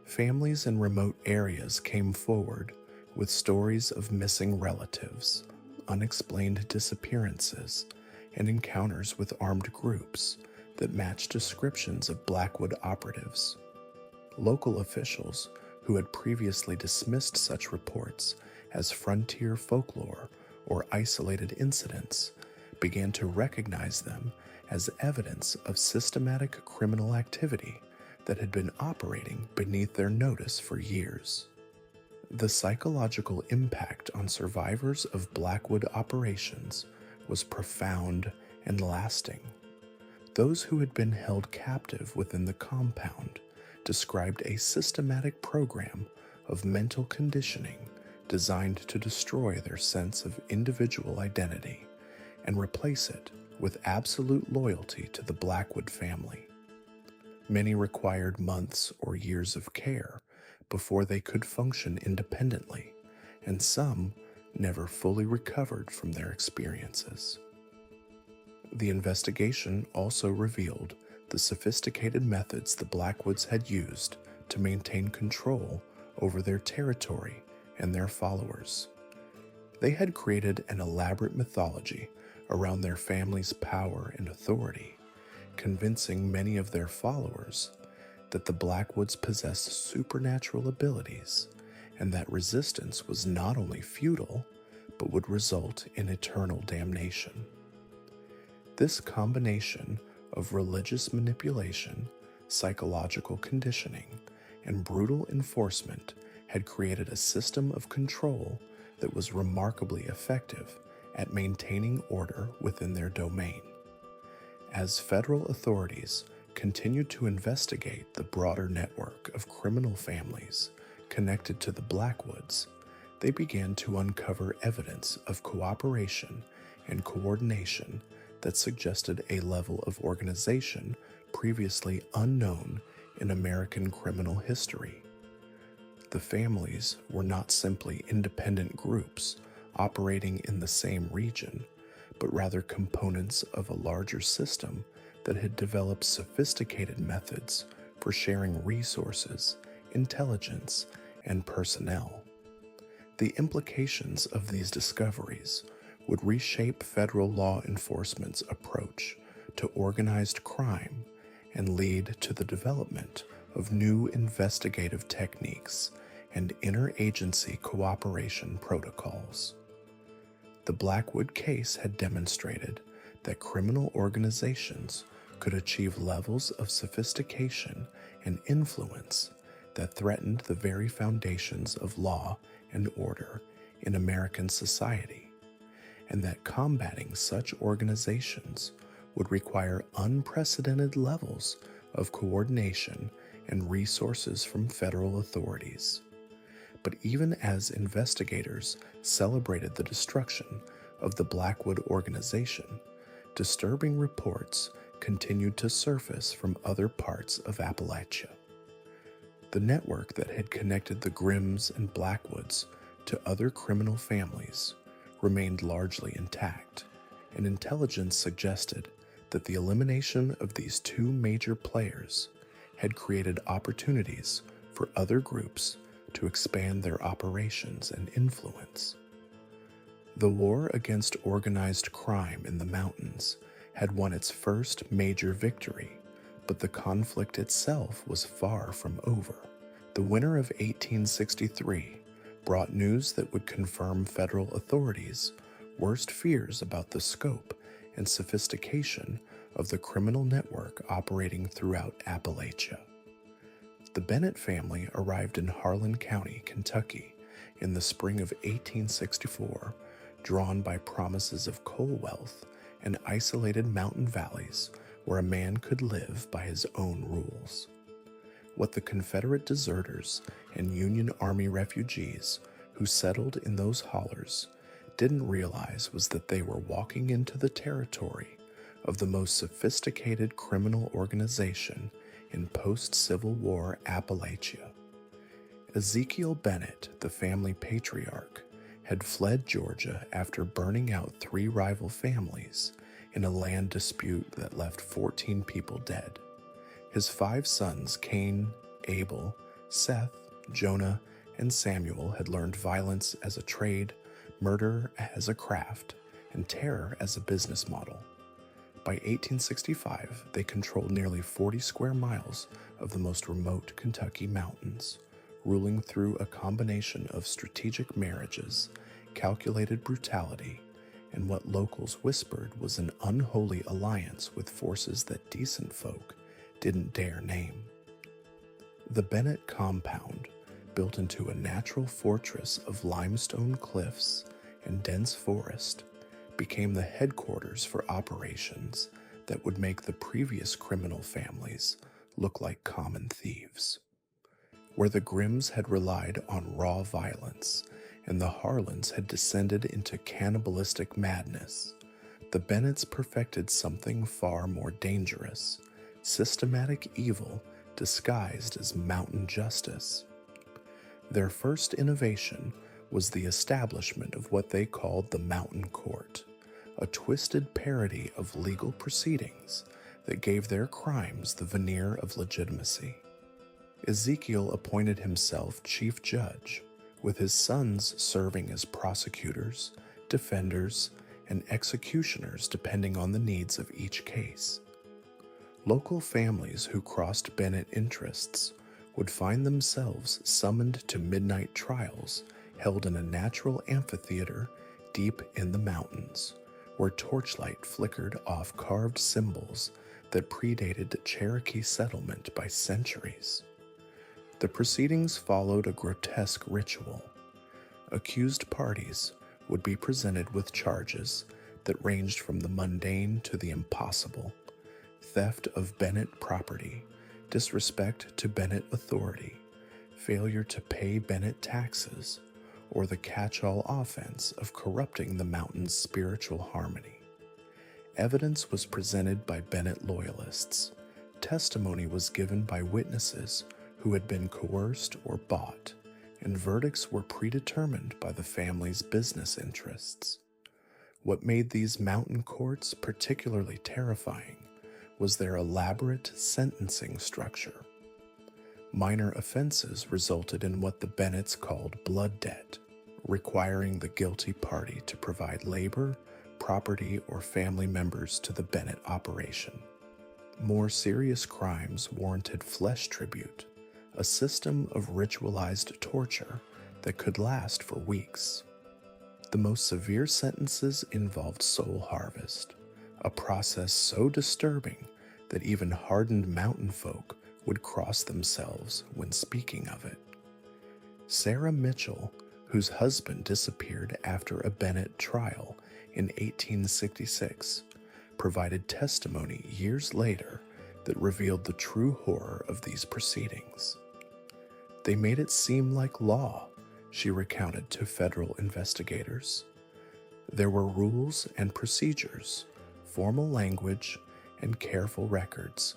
Families in remote areas came forward with stories of missing relatives, unexplained disappearances, and encounters with armed groups that matched descriptions of Blackwood operatives. Local officials who had previously dismissed such reports as frontier folklore or isolated incidents began to recognize them as evidence of systematic criminal activity that had been operating beneath their notice for years. The psychological impact on survivors of Blackwood operations was profound and lasting. Those who had been held captive within the compound described a systematic program of mental conditioning designed to destroy their sense of individual identity and replace it with absolute loyalty to the Blackwood family. Many required months or years of care before they could function independently, and some never fully recovered from their experiences. The investigation also revealed the sophisticated methods the Blackwoods had used to maintain control over their territory and their followers. They had created an elaborate mythology around their family's power and authority, convincing many of their followers that the Blackwoods possessed supernatural abilities and that resistance was not only futile, but would result in eternal damnation. This combination of religious manipulation, psychological conditioning, and brutal enforcement had created a system of control that was remarkably effective at maintaining order within their domain. As federal authorities continued to investigate the broader network of criminal families connected to the Blackwoods, they began to uncover evidence of cooperation and coordination that suggested a level of organization previously unknown in American criminal history. The families were not simply independent groups operating in the same region, but rather components of a larger system that had developed sophisticated methods for sharing resources, intelligence, and personnel. The implications of these discoveries would reshape federal law enforcement's approach to organized crime and lead to the development of new investigative techniques and interagency cooperation protocols. The Blackwood case had demonstrated that criminal organizations could achieve levels of sophistication and influence that threatened the very foundations of law and order in American society, and that combating such organizations would require unprecedented levels of coordination and resources from federal authorities. But even as investigators celebrated the destruction of the Blackwood organization, disturbing reports continued to surface from other parts of Appalachia. The network that had connected the Grimms and Blackwoods to other criminal families remained largely intact, and intelligence suggested that the elimination of these two major players had created opportunities for other groups to expand their operations and influence. The war against organized crime in the mountains had won its first major victory, but the conflict itself was far from over. The winter of 1863 brought news that would confirm federal authorities' worst fears about the scope and sophistication of the criminal network operating throughout Appalachia. The Bennett family arrived in Harlan County, Kentucky, in the spring of 1864, drawn by promises of coal wealth and isolated mountain valleys where a man could live by his own rules. What the Confederate deserters and Union Army refugees who settled in those hollers didn't realize was that they were walking into the territory of the most sophisticated criminal organization in post-Civil War Appalachia. Ezekiel Bennett, the family patriarch, had fled Georgia after burning out 3 rival families in a land dispute that left 14 people dead. His 5 sons, Cain, Abel, Seth, Jonah, and Samuel, had learned violence as a trade, murder as a craft, and terror as a business model. By 1865, they controlled nearly 40 square miles of the most remote Kentucky mountains, ruling through a combination of strategic marriages, calculated brutality, and what locals whispered was an unholy alliance with forces that decent folk didn't dare name. The Bennett compound, built into a natural fortress of limestone cliffs and dense forest, became the headquarters for operations that would make the previous criminal families look like common thieves. Where the Grimms had relied on raw violence and the Harlans had descended into cannibalistic madness, the Bennetts perfected something far more dangerous: systematic evil disguised as mountain justice. Their first innovation was the establishment of what they called the Mountain Court, a twisted parody of legal proceedings that gave their crimes the veneer of legitimacy. Ezekiel appointed himself chief judge, with his sons serving as prosecutors, defenders, and executioners depending on the needs of each case. Local families who crossed Bennett interests would find themselves summoned to midnight trials held in a natural amphitheater deep in the mountains, where torchlight flickered off carved symbols that predated Cherokee settlement by centuries. The proceedings followed a grotesque ritual. Accused parties would be presented with charges that ranged from the mundane to the impossible: theft of Bennett property, disrespect to Bennett authority, failure to pay Bennett taxes, or the catch-all offense of corrupting the mountain's spiritual harmony. Evidence was presented by Bennett loyalists. Testimony was given by witnesses who had been coerced or bought, and verdicts were predetermined by the family's business interests. What made these mountain courts particularly terrifying was their elaborate sentencing structure. Minor offenses resulted in what the Bennetts called blood debt, requiring the guilty party to provide labor, property, or family members to the Bennett operation. More serious crimes warranted flesh tribute, a system of ritualized torture that could last for weeks. The most severe sentences involved soul harvest, a process so disturbing that even hardened mountain folk would cross themselves when speaking of it. Sarah Mitchell, whose husband disappeared after a Bennett trial in 1866, provided testimony years later that revealed the true horror of these proceedings. They made it seem like law, she recounted to federal investigators. There were rules and procedures, formal language, and careful records.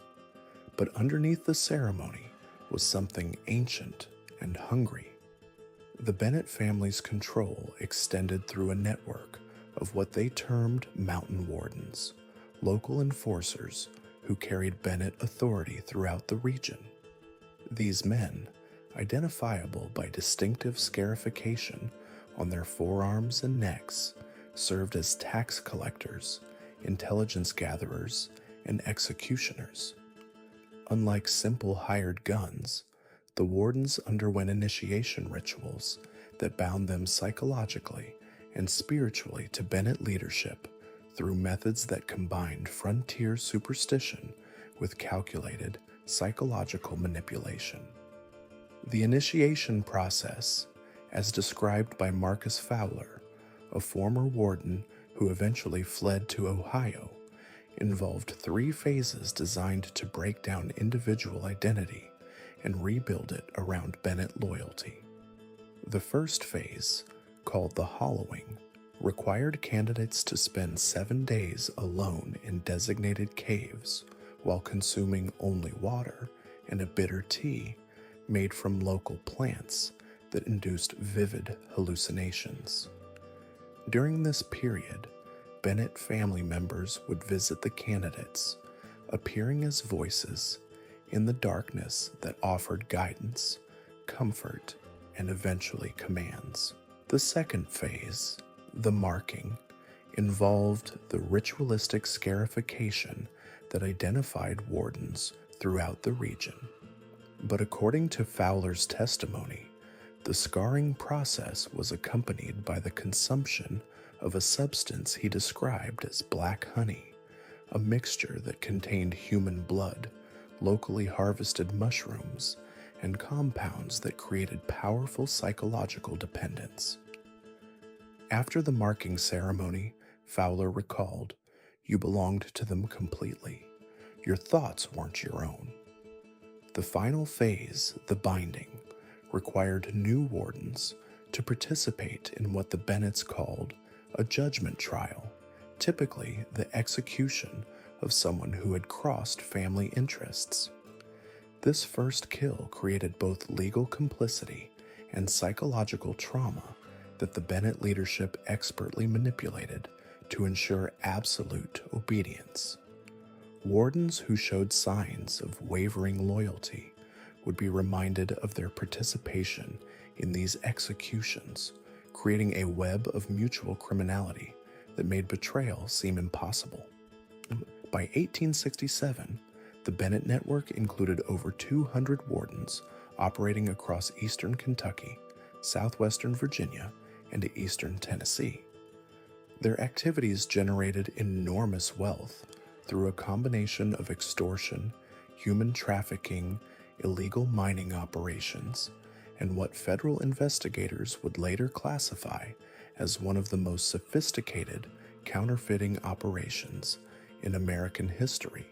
But underneath the ceremony was something ancient and hungry. The Bennett family's control extended through a network of what they termed mountain wardens, local enforcers who carried Bennett authority throughout the region. These men, identifiable by distinctive scarification on their forearms and necks, served as tax collectors, intelligence gatherers, and executioners. Unlike simple hired guns, the wardens underwent initiation rituals that bound them psychologically and spiritually to Bennett leadership through methods that combined frontier superstition with calculated psychological manipulation. The initiation process, as described by Marcus Fowler, a former warden who eventually fled to Ohio, involved 3 phases designed to break down individual identity and rebuild it around Bennett loyalty. The first phase, called the hollowing, required candidates to spend 7 days alone in designated caves while consuming only water and a bitter tea made from local plants that induced vivid hallucinations. During this period, Bennett family members would visit the candidates, appearing as voices in the darkness that offered guidance, comfort, and eventually commands. The second phase, the marking, involved the ritualistic scarification that identified wardens throughout the region. But according to Fowler's testimony, the scarring process was accompanied by the consumption of a substance he described as black honey, a mixture that contained human blood, locally harvested mushrooms, and compounds that created powerful psychological dependence. After the marking ceremony, Fowler recalled, "You belonged to them completely. Your thoughts weren't your own." The final phase, the binding, required new wardens to participate in what the Bennetts called a judgment trial, typically the execution of someone who had crossed family interests. This first kill created both legal complicity and psychological trauma that the Bennett leadership expertly manipulated to ensure absolute obedience. Wardens who showed signs of wavering loyalty would be reminded of their participation in these executions, creating a web of mutual criminality that made betrayal seem impossible. By 1867, the Bennett network included over 200 wardens operating across eastern Kentucky, southwestern Virginia, and eastern Tennessee. Their activities generated enormous wealth through a combination of extortion, human trafficking, illegal mining operations, and what federal investigators would later classify as one of the most sophisticated counterfeiting operations in American history.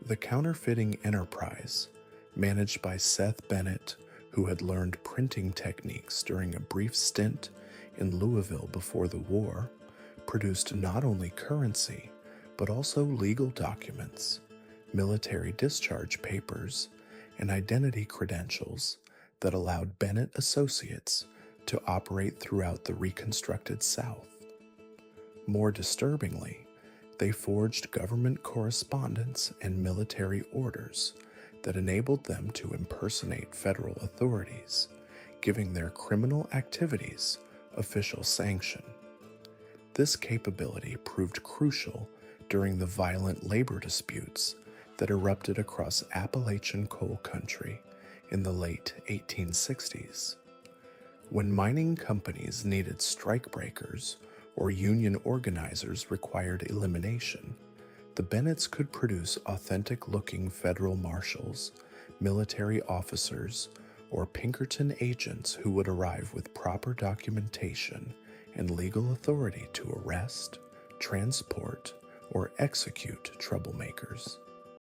The counterfeiting enterprise, managed by Seth Bennett, who had learned printing techniques during a brief stint in Louisville before the war, produced not only currency, but also legal documents, military discharge papers, and identity credentials that allowed Bennett associates to operate throughout the reconstructed South. More disturbingly, they forged government correspondence and military orders that enabled them to impersonate federal authorities, giving their criminal activities official sanction. This capability proved crucial during the violent labor disputes that erupted across Appalachian coal country in the late 1860s. When mining companies needed strikebreakers or union organizers required elimination, the Bennetts could produce authentic-looking federal marshals, military officers, or Pinkerton agents who would arrive with proper documentation and legal authority to arrest, transport, or execute troublemakers.